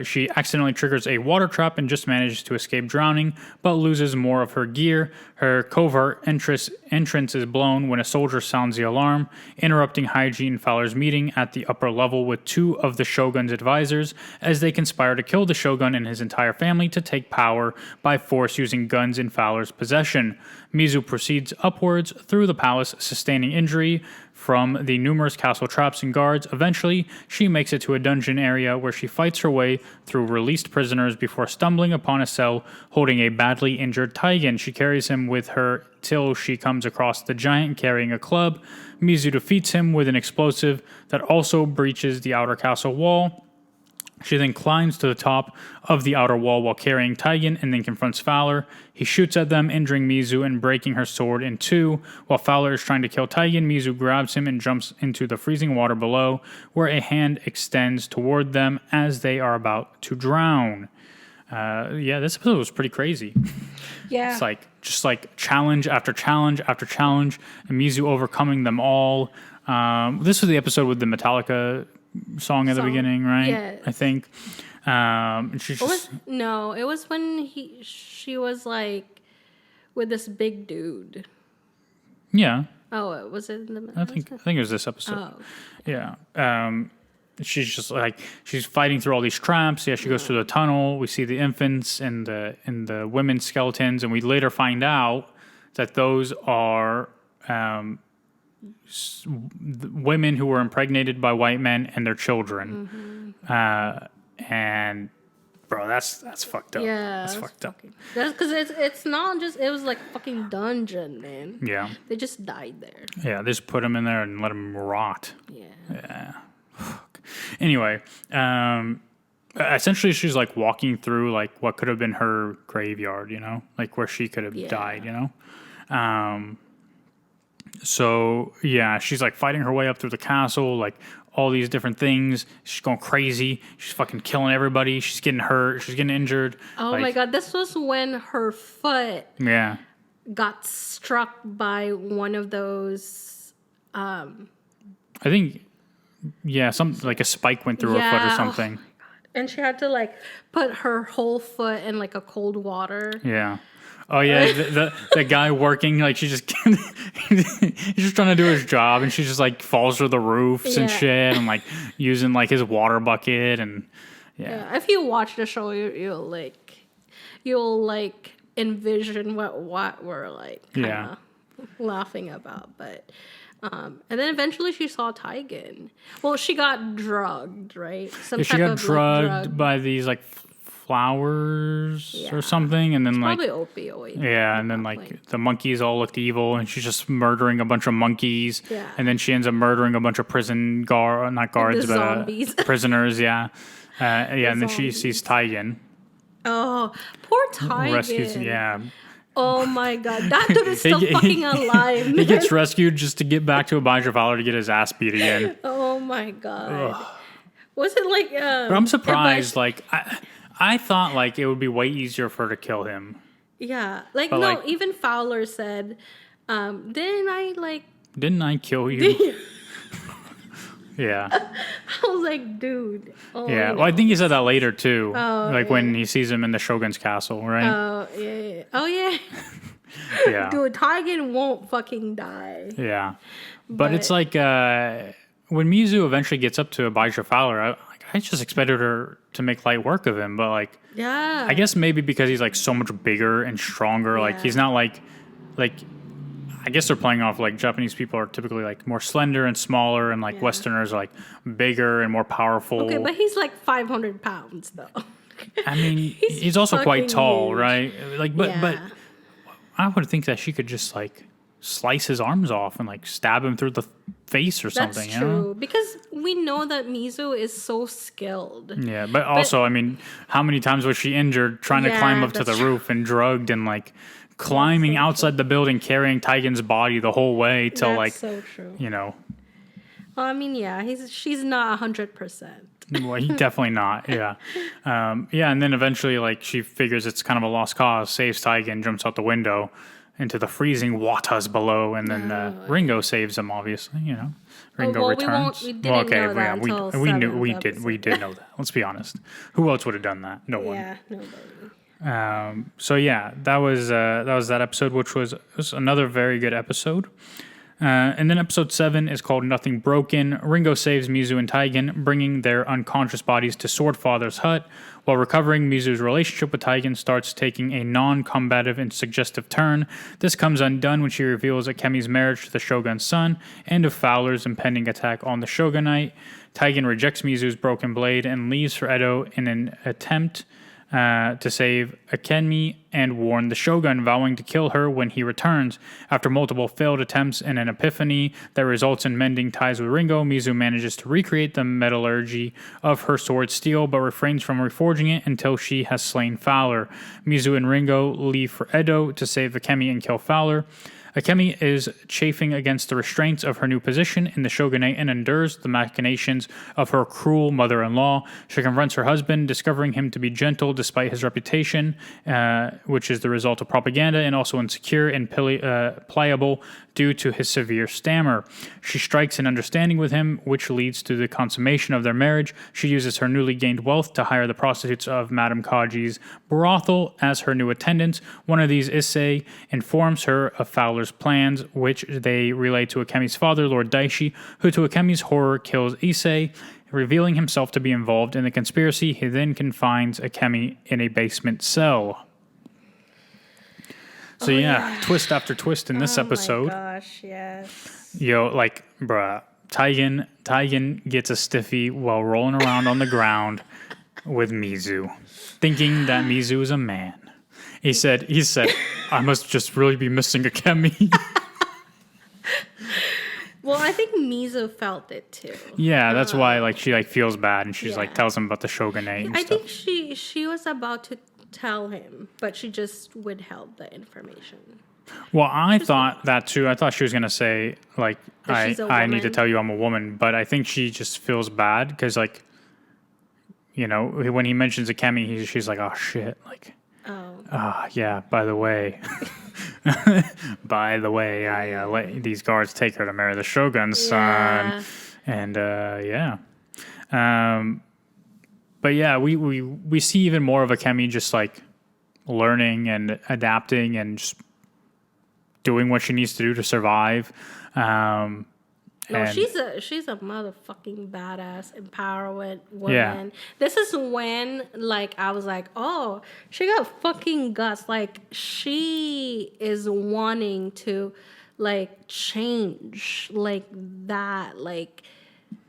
she accidentally triggers a water trap and just manages to escape drowning, but loses more of her gear. Her covert entrance is blown when a soldier sounds the alarm, interrupting Haiji and Fowler's meeting at the upper level with 2 of the Shogun's advisors as they conspire to kill the Shogun and his entire family to take power by force using guns in Fowler's possession. Mizu proceeds upwards through the palace, sustaining injury from the numerous castle traps and guards. Eventually, she makes it to a dungeon area where she fights her way through released prisoners before stumbling upon a cell holding a badly injured Taigen. She carries him with her till she comes across the giant carrying a club. Mizu defeats him with an explosive that also breaches the outer castle wall. She then climbs to the top of the outer wall while carrying Taigen and then confronts Fowler. He shoots at them, injuring Mizu and breaking her sword in 2. While Fowler is trying to kill Taigen, Mizu grabs him and jumps into the freezing water below, where a hand extends toward them as they are about to drown. This episode was pretty crazy. Yeah. It's just like challenge after challenge after challenge, and Mizu overcoming them all. This was the episode with the Metallica song at the beginning, right? Yes. I think. And she's just, it was when she was like with this big dude. yeah. Oh, was it in the? I think it was this episode. Oh. Yeah. She's just like she's fighting through all these traps. Yeah, she goes through the tunnel. We see the infants and the women's skeletons, and we later find out that those are women who were impregnated by white men and their children. And bro, that's fucked up. Yeah, that's fucked up. That's because it's not just it was like fucking dungeon, man. Yeah, They just died there. yeah. They just put them in there and let them rot. Yeah. Anyway, essentially she's like walking through like what could have been her graveyard, you know, like where she could have died, you know. So yeah, she's like fighting her way up through the castle, like all these different things. She's going crazy. She's fucking killing everybody. She's getting hurt. She's getting injured. Oh my god, this was when her foot got struck by one of those. I think. Yeah, some like a spike went through her foot or something. Oh my god. And she had to like put her whole foot in like a cold water. Yeah. Oh yeah, the guy working like he's just trying to do his job, and she just like falls through the roofs and shit, and like using like his water bucket and yeah. If you watch the show, you'll envision what we're like kinda laughing about, but. And then eventually she saw Taigen. Well, she got drugged, right? She got drugged by these like flowers or something, and then probably opioid. Yeah, and then like the monkeys all looked evil, and she's just murdering a bunch of monkeys. Yeah. And then she ends up murdering a bunch of zombies. Prisoners. Yeah. And then she sees Taigen. Oh, poor Taigen. Rescues. Yeah. Oh my god, that dude is still fucking alive. He gets rescued just to get back to Abijah Fowler to get his ass beat again. Oh my god. Ugh. Was it like but I'm surprised, like I thought like it would be way easier for her to kill him. Yeah. Even Fowler said, didn't I kill you? Yeah. I was like, dude. Oh yeah. Well, I think he said that later too. Oh, like when he sees him in the Shogun's castle, right? Oh yeah. Oh yeah. Yeah. Dude, Taigen won't fucking die. Yeah. But it's like when Mizu eventually gets up to Abijah Fowler, I just expected her to make light work of him, but like, yeah. I guess maybe because he's like so much bigger and stronger. Like he's not like. I guess they're playing off like Japanese people are typically like more slender and smaller, and like Westerners are like bigger and more powerful. Okay, but he's like 500 pounds though. I mean, he's also quite tall, huge. Right? Like, but I would think that she could just like slice his arms off and like stab him through the face or something. That's true, you know? Because we know that Mizu is so skilled. Yeah, but also, I mean, how many times was she injured trying to climb up to the roof and drugged and like. Climbing outside the building, carrying Taigen's body the whole way till That's so true. You know. Well, I mean, she's not 100%. Well, he definitely not. Yeah, and then eventually, like she figures it's kind of a lost cause, saves Taigen, jumps out the window into the freezing watas below, and then Ringo saves him. Obviously, you know, Ringo returns. We didn't know that until we did know that. Let's be honest. Who else would have done that? No one. Yeah, nobody. So yeah, that was that episode, which was another very good episode. And then episode 7 is called Nothing Broken. Ringo saves Mizu and Taigen, bringing their unconscious bodies to Swordfather's hut. While recovering, Mizu's relationship with Taigen starts taking a non-combative and suggestive turn. This comes undone when she reveals Akemi's marriage to the Shogun's son and of Fowler's impending attack on the Shogunate. Taigen rejects Mizu's broken blade and leaves for Edo in an attempt to save Akemi and warn the Shogun, vowing to kill her when he returns. After multiple failed attempts and an epiphany that results in mending ties with Ringo, Mizu manages to recreate the metallurgy of her sword steel, but refrains from reforging it until she has slain Fowler. Mizu and Ringo leave for Edo to save Akemi and kill Fowler. Akemi is chafing against the restraints of her new position in the shogunate and endures the machinations of her cruel mother-in-law. She confronts her husband, discovering him to be gentle despite his reputation, which is the result of propaganda, and also insecure and pliable due to his severe stammer. She strikes an understanding with him, which leads to the consummation of their marriage. She uses her newly gained wealth to hire the prostitutes of Madame Kaji's brothel as her new attendants. One of these, Issei, informs her of Fowler's plans, which they relay to Akemi's father, Lord Daishi, who to Akemi's horror kills Issei, revealing himself to be involved in the conspiracy. He then confines Akemi in a basement cell. So twist after twist in this episode. Oh my gosh, yes. Yo, like, bruh, Taigen gets a stiffy while rolling around on the ground with Mizu, thinking that Mizu is a man. He said, I must just really be missing Akemi. Well, I think Mizu felt it too. Yeah, that's why like she like feels bad and she's like tells him about the shogunate and I stuff. think she was about to tell him, but she just withheld the information. Well, I thought that too. I thought she was going to say, like, I need to tell you I'm a woman. But I think she just feels bad because, like, you know, when he mentions Akemi, she's like, oh, shit. Like, yeah, by the way. I let these guards take her to marry the shogun's son. And, but yeah, we see even more of Akemi just, like, learning and adapting and just doing what she needs to do to survive. No, she's a motherfucking badass, empowerment woman. Yeah. This is when, like, I was like, oh, she got fucking guts. Like, she is wanting to, like, change, like, that, like,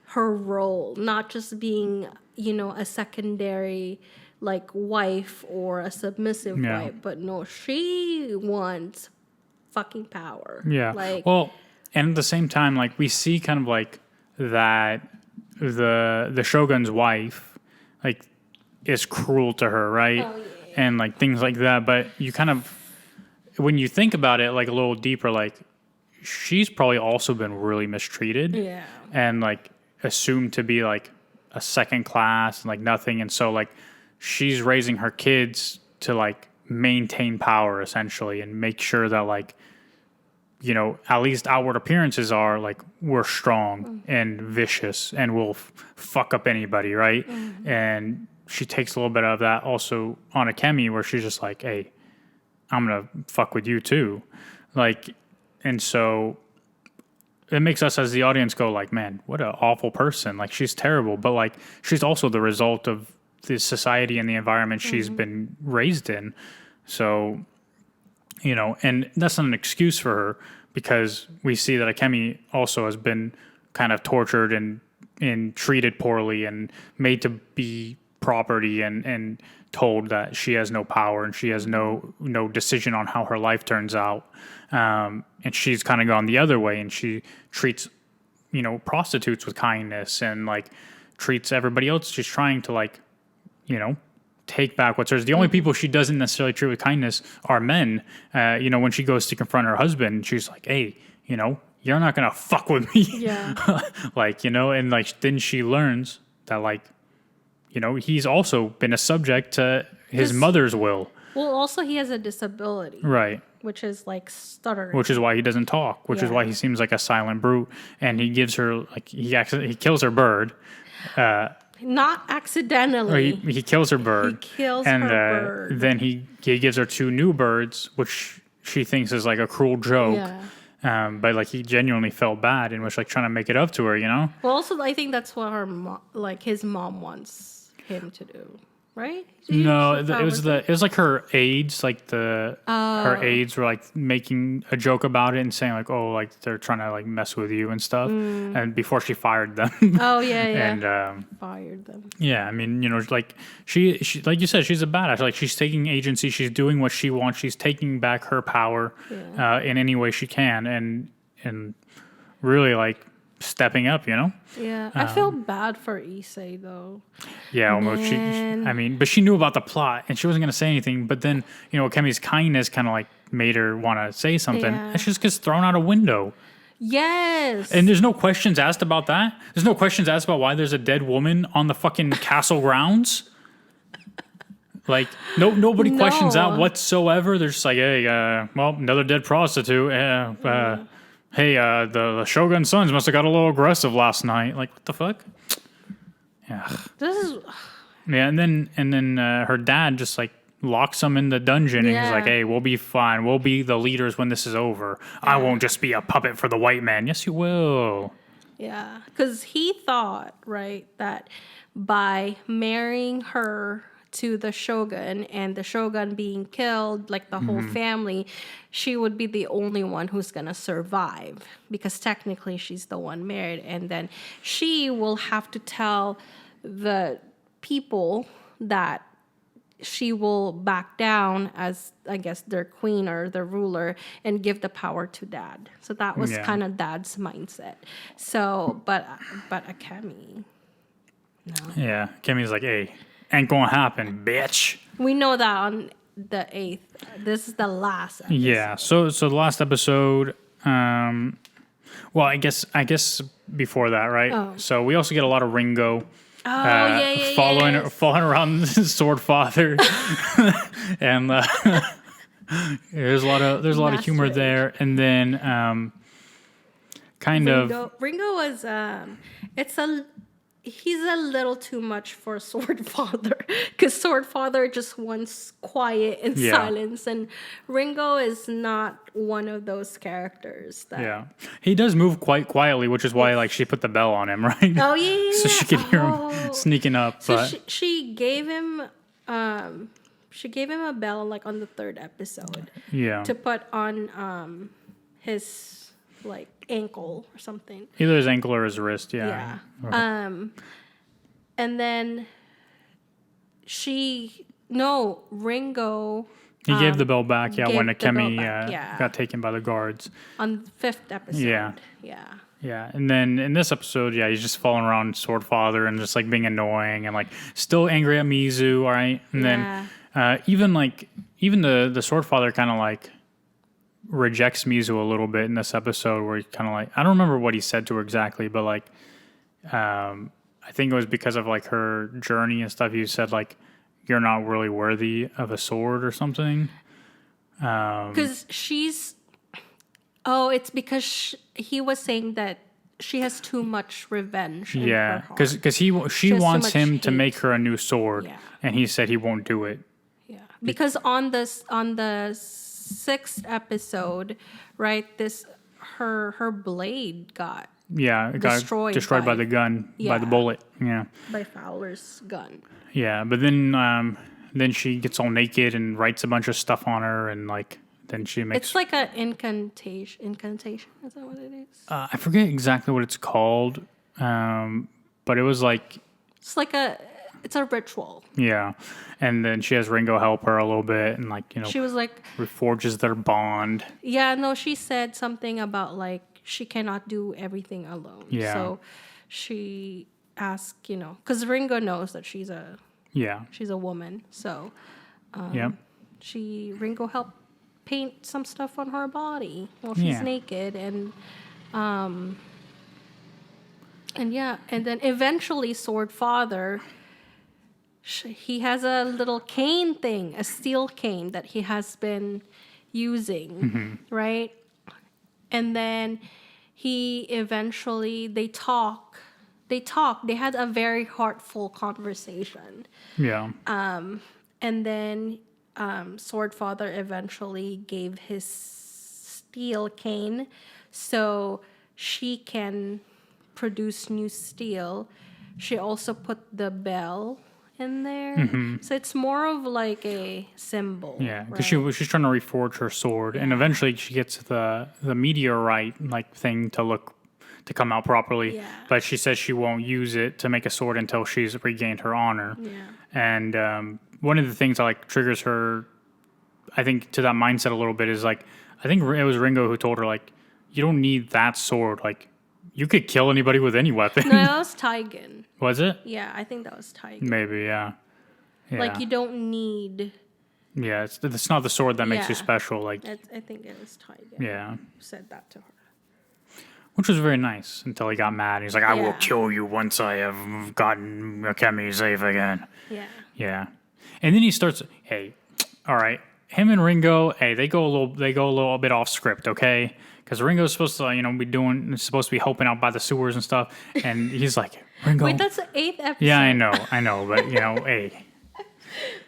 her role, not just being, you know, a secondary, like, wife or a submissive wife, but no, she wants fucking power. Yeah. Like, well, and at the same time, like we see kind of like that the shogun's wife like is cruel to her, right? Oh, yeah. And like things like that. But you kind of when you think about it like a little deeper, like she's probably also been really mistreated. Yeah. And like assumed to be like a second class and like nothing. And so like she's raising her kids to like maintain power essentially and make sure that like, you know, at least outward appearances are like we're strong and vicious and we'll fuck up anybody, right? And she takes a little bit of that also on Akemi where she's just like, hey, I'm gonna fuck with you too. Like, and so it makes us as the audience go like, man, what an awful person. Like she's terrible, but like she's also the result of the society and the environment she's been raised in. So, you know, and that's not an excuse for her because we see that Akemi also has been kind of tortured and treated poorly and made to be property and told that she has no power and she has no decision on how her life turns out. And she's kind of gone the other way and she treats, you know, prostitutes with kindness and like treats everybody else. She's trying to like, you know, take back what's hers. The only people she doesn't necessarily treat with kindness are men. You know, when she goes to confront her husband, she's like, hey, you know, you're not going to fuck with me. Yeah. Like, you know, and like then she learns that like, you know, he's also been a subject to his mother's will. Well, also he has a disability. Right. Which is like stuttering. Which is why he doesn't talk, which is why he seems like a silent brute. And he gives her, like, he kills her bird. Not accidentally. He kills her bird. He kills her bird. Then he gives her 2 new birds, which she thinks is like a cruel joke. Yeah. But like he genuinely felt bad and was like trying to make it up to her, you know? Well, also I think that's what his mom wants him to do, right? No, it was like her aides, like her aides were like making a joke about it and saying like, oh, like they're trying to like mess with you and stuff. And before she fired them. Oh yeah. And fired them. Yeah, I mean, you know, like she like you said, she's a badass. Like she's taking agency, she's doing what she wants, she's taking back her power in any way she can, and really like stepping up, you know? Yeah, I feel bad for Issei though. Yeah, almost. But she knew about the plot and she wasn't going to say anything. But then, you know, Akemi's kindness kind of like made her want to say something. Yeah. And she just gets thrown out a window. Yes. And there's no questions asked about that. There's no questions asked about why there's a dead woman on the fucking castle grounds. Like, nobody questions that whatsoever. They're just like, hey, well, another dead prostitute. Hey, the Shogun's sons must have got a little aggressive last night. Like, what the fuck? Yeah. This is... Yeah, and then her dad just like locks them in the dungeon, and he's like, "Hey, we'll be fine. We'll be the leaders when this is over. I won't just be a puppet for the white man." Yes, you will. Yeah, because he thought, right, that by marrying her to the shogun and the shogun being killed, like the whole family, she would be the only one who's gonna survive because technically she's the one married, and then she will have to tell the people that she will back down as, I guess, their queen or their ruler and give the power to dad. So that was kind of dad's mindset. So, but Akemi, no. Yeah, Kimmy's like, "Hey, ain't gonna happen, bitch." We know that on the 8th. This is the last episode. Yeah. So the last episode. Well, I guess before that, right? Oh. So we also get a lot of Ringo. Following around the sword father, and there's a lot of humor there, and then Ringo was he's a little too much for Sword Father because Sword Father just wants quiet and silence, and Ringo is not one of those characters. He does move quite quietly, which is why like she put the bell on him, right? Oh yeah. So she could hear him sneaking up. So but she gave him a bell like on the 3rd episode. Yeah. To put on his like ankle or something. Either his ankle or his wrist, yeah. And then Ringo. He gave the bell back, when Akemi got taken by the guards. On the 5th episode. Yeah, and then in this episode, he's just falling around Sword Father and just like being annoying and like still angry at Mizu, all right? And then even the Sword Father kind of like rejects Mizu a little bit in this episode where he kind of like, I don't remember what he said to her exactly, but like I think it was because of like her journey and stuff. He said like, "You're not really worthy of a sword" or something. Because it's because he was saying that she has too much revenge. Yeah, because she wants him to make her a new sword, and he said he won't do it. Yeah, because on the 6th episode, right? Her blade got destroyed by the gun, by the bullet. Yeah, by Fowler's gun. Yeah, but then she gets all naked and writes a bunch of stuff on her, and like then she makes. It's like an incantation. Incantation, is that what it is? I forget exactly what it's called, but it was like. It's a ritual. Yeah, and then she has Ringo help her a little bit, and like she was like reforges their bond. Yeah, no, she said something about like she cannot do everything alone. Yeah. So she asked, because Ringo knows that she's a woman. So Ringo helped paint some stuff on her body while she's naked, and then eventually Sword Father. He has a little cane thing, a steel cane that he has been using, right? And then they talk. They had a very heartful conversation. Yeah. And then Sword Father eventually gave his steel cane so she can produce new steel. She also put the bell in there, so it's more of like a symbol. Yeah, because she's trying to reforge her sword, and eventually she gets the meteorite like thing to come out properly. Yeah. But she says she won't use it to make a sword until she's regained her honor. Yeah. And one of the things that like triggers her, I think, to that mindset a little bit is like, I think it was Ringo who told her like, you don't need that sword, like. You could kill anybody with any weapon. No, that was Taigen. Was it? Yeah, I think that was Taigen. Maybe, yeah. Like, you don't need Yeah, it's not the sword that makes you Yeah. special. Like, I think it was Tiger. yeah. Who said that to her. Which was very nice until he got mad. He's like, I will Yeah. kill you once I have gotten Akemi safe again. Yeah. Yeah. And then he starts, hey, all right, him and Ringo, hey, they go a little bit off script, okay? Because Ringo's supposed to, supposed to be helping out by the sewers and stuff. And he's like, Ringo. Wait, that's the 8th episode. Yeah, I know. But, hey.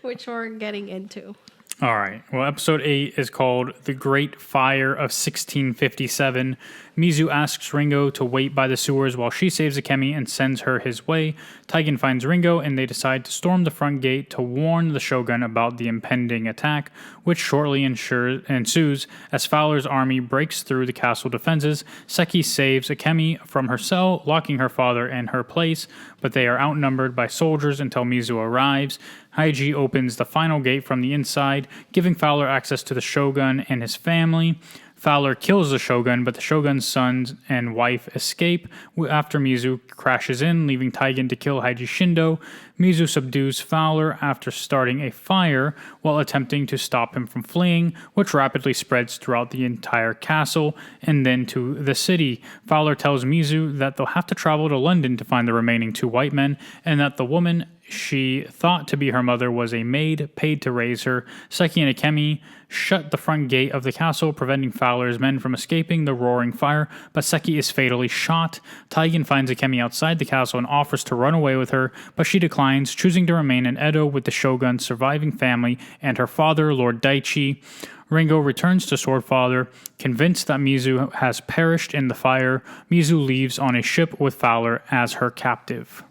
Which we're getting into. All right. Well, episode 8 is called The Great Fire of 1657. Mizu asks Ringo to wait by the sewers while she saves Akemi and sends her his way. Taigen finds Ringo and they decide to storm the front gate to warn the Shogun about the impending attack, which shortly ensues as Fowler's army breaks through the castle defenses. Seki saves Akemi from her cell, locking her father in her place, but they are outnumbered by soldiers until Mizu arrives. Haiji opens the final gate from the inside, giving Fowler access to the Shogun and his family. Fowler kills the Shogun, but the Shogun's sons and wife escape after Mizu crashes in, leaving Taigen to kill Haiji Shindo. Mizu subdues Fowler after starting a fire while attempting to stop him from fleeing, which rapidly spreads throughout the entire castle and then to the city. Fowler tells Mizu that they'll have to travel to London to find the remaining 2 white men, and that the woman she thought to be her mother was a maid paid to raise her. Seki and Akemi shut the front gate of the castle, preventing Fowler's men from escaping the roaring fire, but Seki is fatally shot. Taigen finds Akemi outside the castle and offers to run away with her, but she declines, choosing to remain in Edo with the Shogun's surviving family and her father, Lord Daichi. Ringo returns to Swordfather, convinced that Mizu has perished in the fire. Mizu leaves on a ship with Fowler as her captive.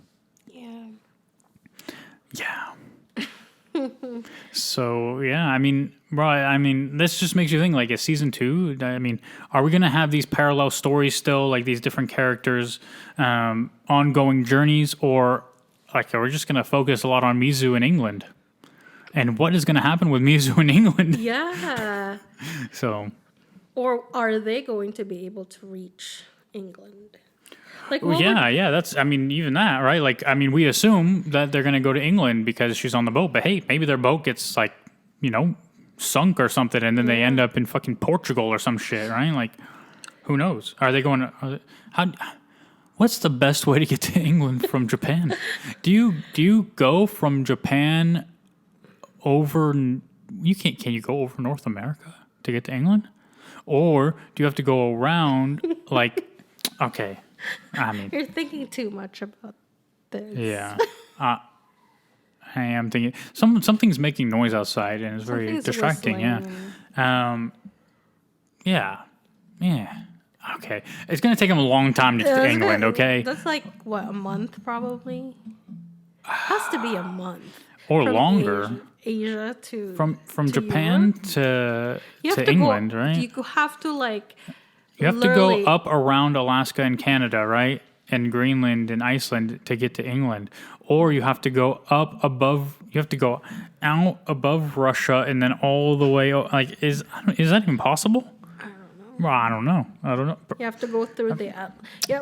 Yeah. So, yeah, this just makes you think, like, is season 2? Are we going to have these parallel stories still, like these different characters, ongoing journeys, or, like, are we just going to focus a lot on Mizu in England? And what is going to happen with Mizu in England? Yeah. So. Or are they going to be able to reach England? Like, that's, even that, right? Like, we assume that they're going to go to England because she's on the boat, but hey, maybe their boat gets, like, sunk or something, and then they end up in fucking Portugal or some shit, right? Like, who knows? Are they going to, what's the best way to get to England from Japan? Do you go from Japan over, can you go over North America to get to England? Or do you have to go around, like, okay. You're thinking too much about this. Yeah. I am thinking something's making noise outside and it's very distracting. Whistling. Yeah. Okay. It's going to take them a long time to get to England, okay? That's like, what, a month probably? Has to be a month. Or longer. Asia to From Japan Europe? to England, right? You have to, like... You have to go up around Alaska and Canada, right? And Greenland and Iceland to get to England. Or you have to go out above Russia and then all the way, like, is that even possible? I don't know. Well, I don't know. You have to go through I need a map.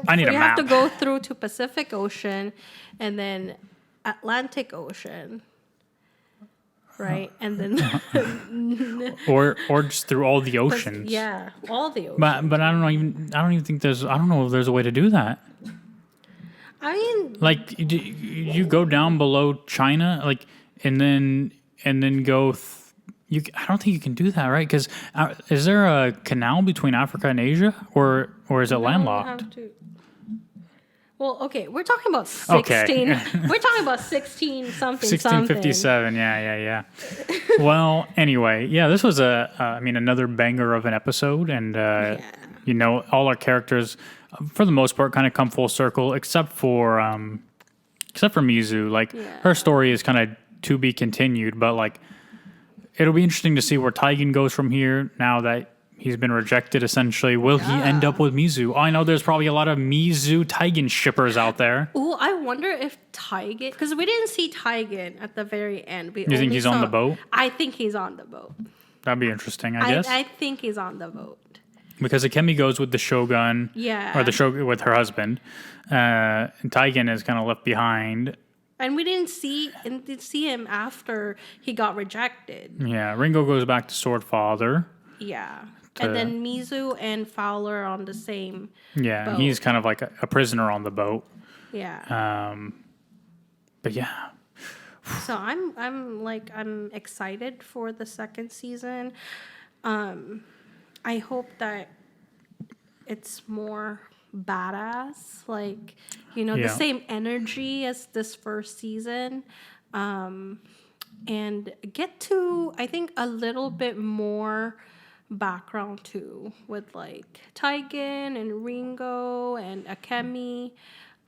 You have to go through to Pacific Ocean and Atlantic Ocean. Right, and then or just through all the oceans. Yeah, all the oceans. But I don't even think there's. I don't know if there's a way to do that. I mean, like you go down below China, like, and then go. I don't think you can do that, right? Because is there a canal between Africa and Asia, or is it landlocked? Well, okay, we're talking about 16. Okay. We're talking about 16 something 1657, yeah. Well, anyway, yeah, this was another banger of an episode, and all our characters, for the most part, kind of come full circle, except for Mizu. Like, her story is kind of to be continued, but like, it'll be interesting to see where Taigen goes from here now that he's been rejected, essentially. Will he end up with Mizu? I know there's probably a lot of Mizu-Taigen shippers out there. Oh, I wonder if Taigen... Because we didn't see Taigen at the very end. You think he's on the boat? I think he's on the boat. That'd be interesting, I guess. I think he's on the boat. Because Akemi goes with the Shogun. Yeah. Or the Shogun with her husband. And Taigen is kind of left behind. And we didn't see him after he got rejected. Yeah, Ringo goes back to Swordfather. Yeah. And then Mizu and Fowler are on the same boat. He's kind of like a prisoner on the boat. Yeah. But yeah. So I'm excited for the second season. I hope that it's more badass, like, the same energy as this first season, and get to, I think, a little bit more background too, with like Taigen and Ringo and Akemi.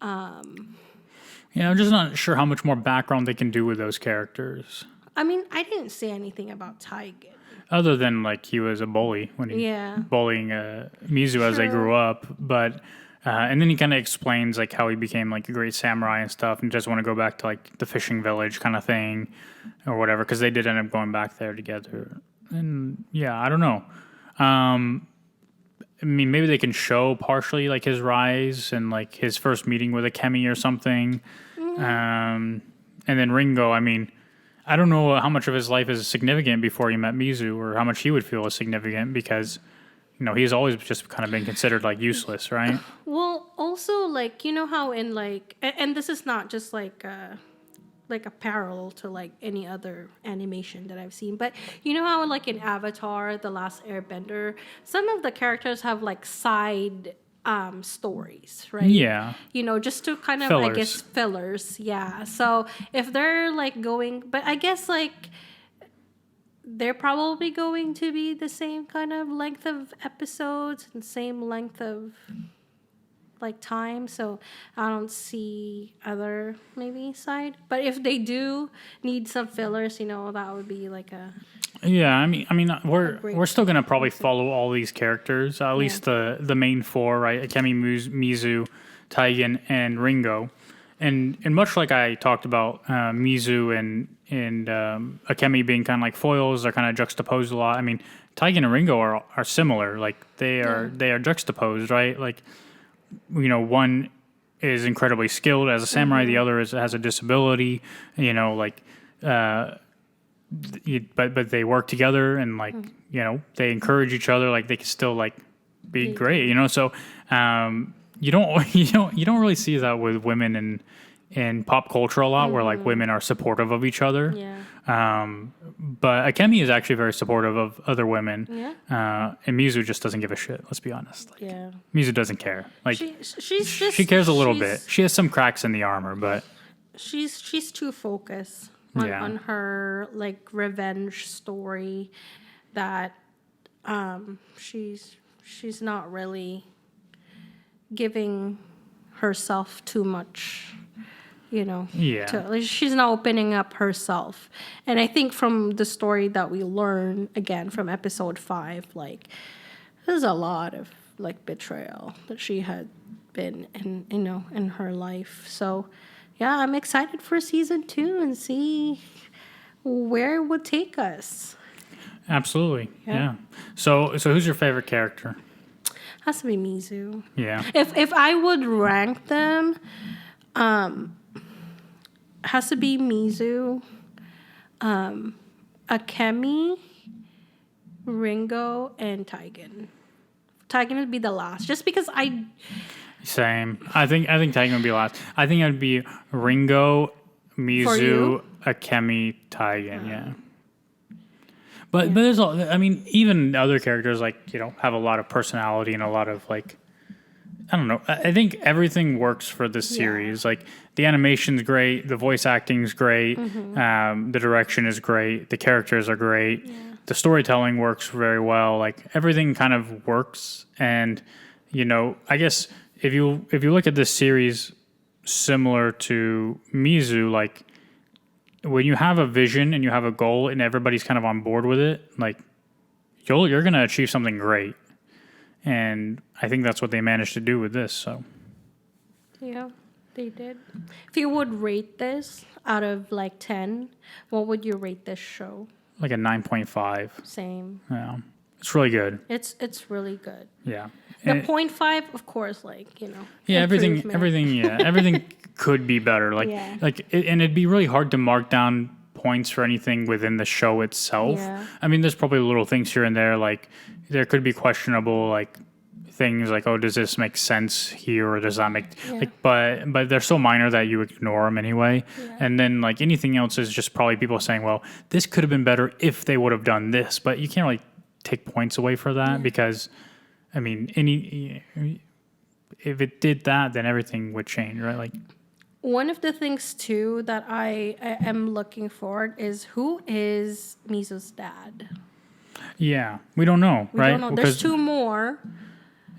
Yeah, I'm just not sure how much more background they can do with those characters. I mean, I didn't say anything about Taigen. Other than, like, he was a bully when he bullying Mizu as they grew up. But, and then he kind of explains, like, how he became, like, a great samurai and stuff and just want to go back to, like, the fishing village kind of thing or whatever, because they did end up going back there together. And, yeah, I don't know. I mean, maybe they can show partially, like, his rise and, like, his first meeting with Akemi or something. And then Ringo, I mean, I don't know how much of his life is significant before he met Mizu, or how much he would feel is significant, because, he's always just kind of been considered, like, useless, right? Well, also, like, how in, like, and this is not just like a parallel to, like, any other animation that I've seen, but how, like, in Avatar, The Last Airbender, some of the characters have, like, side stories, right? Yeah. Just to kind of, Fillers. I guess, fillers. Yeah. So if they're like going, but I guess like they're probably going to be the same kind of length of episodes and same length of like time. So I don't see other maybe side. But if they do need some fillers, that would be like a. Yeah, I mean, we're still gonna probably follow all these characters, at least the main four, right? Akemi, Mizu, Taigen, and Ringo, and much like I talked about Mizu and Akemi being kind of like foils, they're kind of juxtaposed a lot. I mean, Taigen and Ringo are similar, like they are juxtaposed, right? Like, one is incredibly skilled as a samurai, the other has a disability, like. But they work together and like they encourage each other, like they can still like be great, so you don't really see that with women in pop culture a lot, where like women are supportive of each other. But Akemi is actually very supportive of other women, and Mizu just doesn't give a shit, let's be honest. Like, Mizu doesn't care, like she cares a little bit. She has some cracks in the armor, but she's too focused on her like revenge story, that she's not really giving herself too much, she's not opening up herself. And I think from the story that we learn again from episode 5, like there's a lot of like betrayal that she had been in her life. So yeah, I'm excited for season 2 and see where it would take us. Absolutely, yeah. So who's your favorite character? Has to be Mizu. Yeah. If I would rank them, has to be Mizu, Akemi, Ringo, and Taigen. Taigen would be the last, just because Same. I think Taigen would be last. I think it would be Ringo, Mizu, Akemi, Taigen. Yeah. But there's even other characters like have a lot of personality and a lot of like, I don't know. I think everything works for this series. Like the animation's great, the voice acting's great, the direction is great, the characters are great, the storytelling works very well. Like everything kind of works, and I guess. If you look at this series similar to Mizu, like when you have a vision and you have a goal and everybody's kind of on board with it, like you're going to achieve something great. And I think that's what they managed to do with this. So yeah, they did. If you would rate this out of like 10, what would you rate this show? Like a 9.5. Same. Yeah. It's really good. It's really good. Yeah. The 0.5, of course, like, Yeah, improvement. everything could be better. Like, Yeah. and it'd be really hard to mark down points for anything within the show itself. Yeah. I mean, there's probably little things here and there. Like, there could be questionable, like, things like, oh, does this make sense here, or does that make but they're so minor that you ignore them anyway. Yeah. And then like anything else is just probably people saying, well, this could have been better if they would have done this, but you can't really take points away for that because, I mean, if it did that, then everything would change, right? Like, one of the things too that I am looking for is who is Mizu's dad. yeah, we don't know, We right? don't know. There's two more.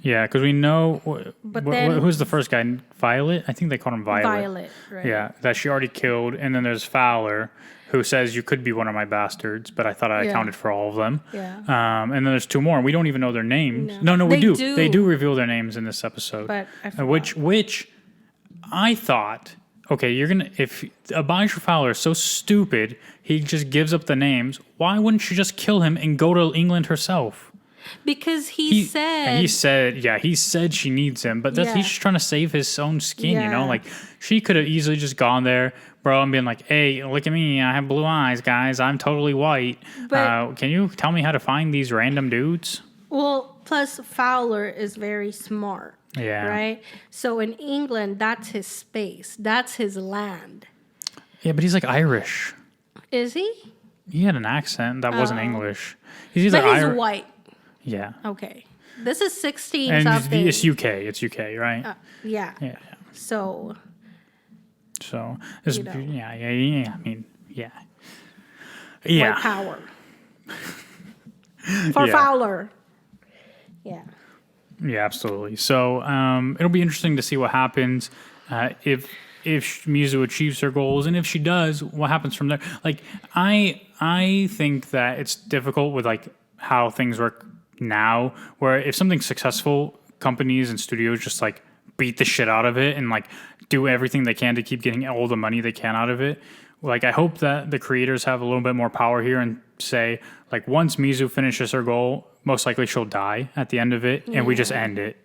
Yeah, because we know. But then- who's the first guy? Violet? I think they called him Violet. Violet, right? Yeah, that she already killed. And then there's Fowler, who says, you could be one of my bastards, but I thought I accounted for all of them. Yeah. And then there's two more, and we don't even know their names. No. No, we They do. do. They do reveal their names in this episode. But I forgot. Which I thought, okay, if Abijah Fowler is so stupid, he just gives up the names, why wouldn't she just kill him and go to England herself? Because he said she needs him, but Yeah. he's just trying to save his own skin, Yeah. Like, she could have easily just gone there, bro, and been like, hey, look at me, I have blue eyes, guys, I'm totally white. But- Can you tell me how to find these random dudes? Well, plus Fowler is very smart. Yeah. Right? So in England, that's his space. That's his land. Yeah, but he's like Irish. Is he? He had an accent that wasn't English. He's either But he's Irish. white. Yeah. Okay. This is 16 And something. it's UK. It's UK, right? Yeah. Yeah. So, So, this, You know. yeah. I mean, yeah. white Yeah. power. For Yeah. Fowler. Yeah. Yeah, absolutely. So it'll be interesting to see what happens if Mizu achieves her goals, and if she does, what happens from there. Like, I think that it's difficult with like how things work now, where if something's successful, companies and studios just like beat the shit out of it and like do everything they can to keep getting all the money they can out of it. Like, I hope that the creators have a little bit more power here and say, like, once Mizu finishes her goal, most likely she'll die at the end of it, and we just end it.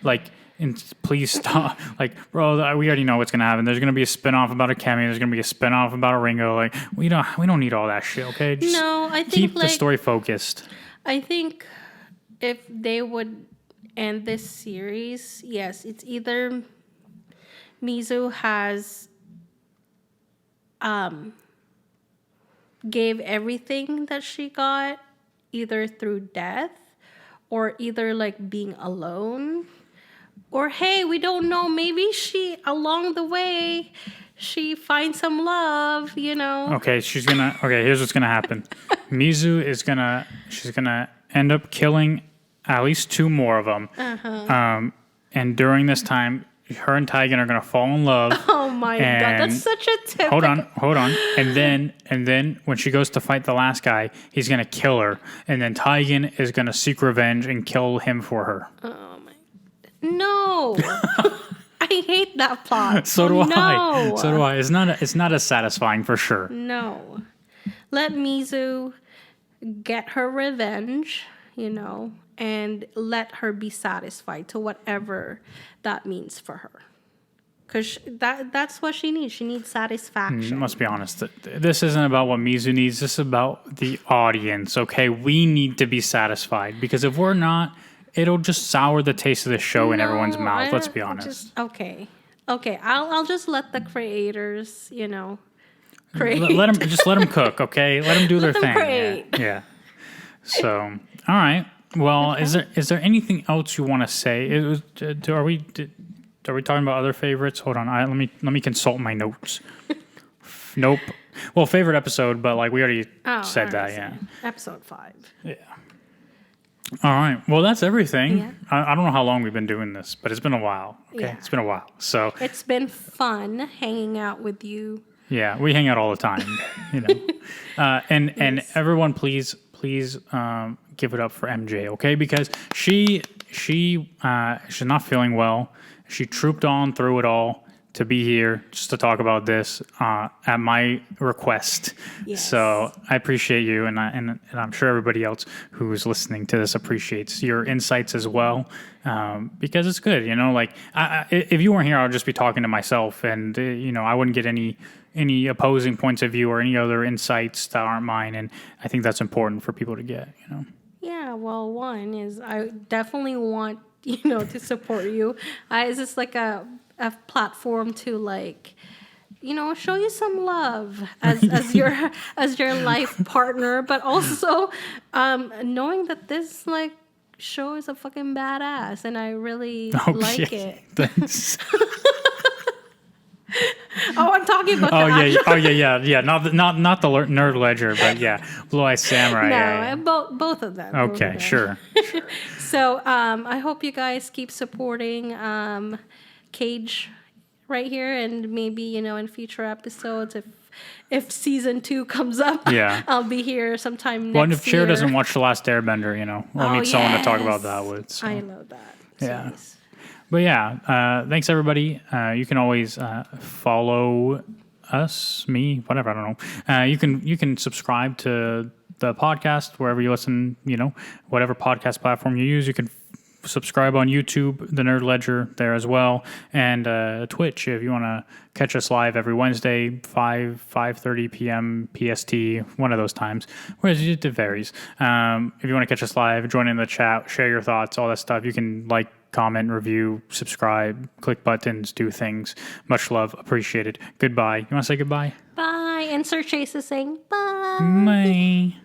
Like, and please stop. Like, bro, we already know what's gonna happen. There's gonna be a spinoff about a Cammy. There's gonna be a spinoff about a Ringo. Like, we don't need all that shit. Okay, just No, I think keep like, the story focused. I think if they would end this series, yes, it's either Mizu has gave everything that she got, either through death or either like being alone, or hey, we don't know, maybe she along the way she finds some love, Okay, here's what's gonna happen. Mizu she's gonna end up killing at least two more of them. And during this time, her and Taigen are gonna fall in love. Oh my god, And- that's such a typical. Hold on. And then when she goes to fight the last guy, he's gonna kill her. And then Taigen is gonna seek revenge and kill him for her. No. I hate that plot. So do no. I. So do I. It's not as satisfying for sure. No. Let Mizu get her revenge, and let her be satisfied to whatever that means for her. Because that's what she needs. She needs satisfaction. Let's be honest. This isn't about what Mizu needs. This is about the audience. Okay, we need to be satisfied, because if we're not, it'll just sour the taste of the show in everyone's No, mouth. Let's be I honest. Okay. I'll just let the creators, create. Let them cook. Okay, let them do their them thing. create. Yeah. So, all right. Well, is there anything else you want to say? Are we talking about other favorites? Hold on. Let me consult my notes. Nope. Well, favorite episode, but like we already said that. Yeah. Episode 5. Yeah. All right. Well, that's everything. Yeah. I don't know how long we've been doing this, but it's been a while. Okay. Yeah. It's been a while. So It's been fun hanging out with you. yeah, we hang out all the time. And everyone, please give it up for MJ, okay? Because she's not feeling well. She trooped on through it all to be here just to talk about this at my request. Yes. So I appreciate you, and I'm sure everybody else who's listening to this appreciates your insights as well, because it's good. Like if you weren't here, I would just be talking to myself, and I wouldn't get any opposing points of view or any other insights that aren't mine, and I think that's important for people to get. Yeah, well, one is I definitely want to support you. It's just like a platform to show you some love as your life partner, but also knowing that this show is a fucking badass, and I really like it. Thanks. Oh, I'm talking about yeah. Not the Nerd Ledger, but yeah, Blue Eye Samurai. No, yeah. both of them. Okay, sure. So I hope you guys keep supporting Kaje right here, and maybe in future episodes, if season 2 comes up, I'll be here sometime next year. Well, if Cher doesn't watch The Last Airbender, we'll need someone to talk about that with. So. I know that. Yeah. Jeez. But yeah, thanks everybody. You can always follow us, me, whatever. I don't know. You can subscribe to the podcast wherever you listen. Whatever podcast platform you use, you can subscribe on YouTube, the Nerd Ledger there as well, and Twitch if you want to catch us live every Wednesday, 5:30 p.m. PST, one of those times. Whereas it varies. If you want to catch us live, join in the chat, share your thoughts, all that stuff. You can comment, review, subscribe, click buttons, do things. Much love, appreciated. Goodbye. You want to say goodbye? Bye. And Sir Chase is saying bye. Bye.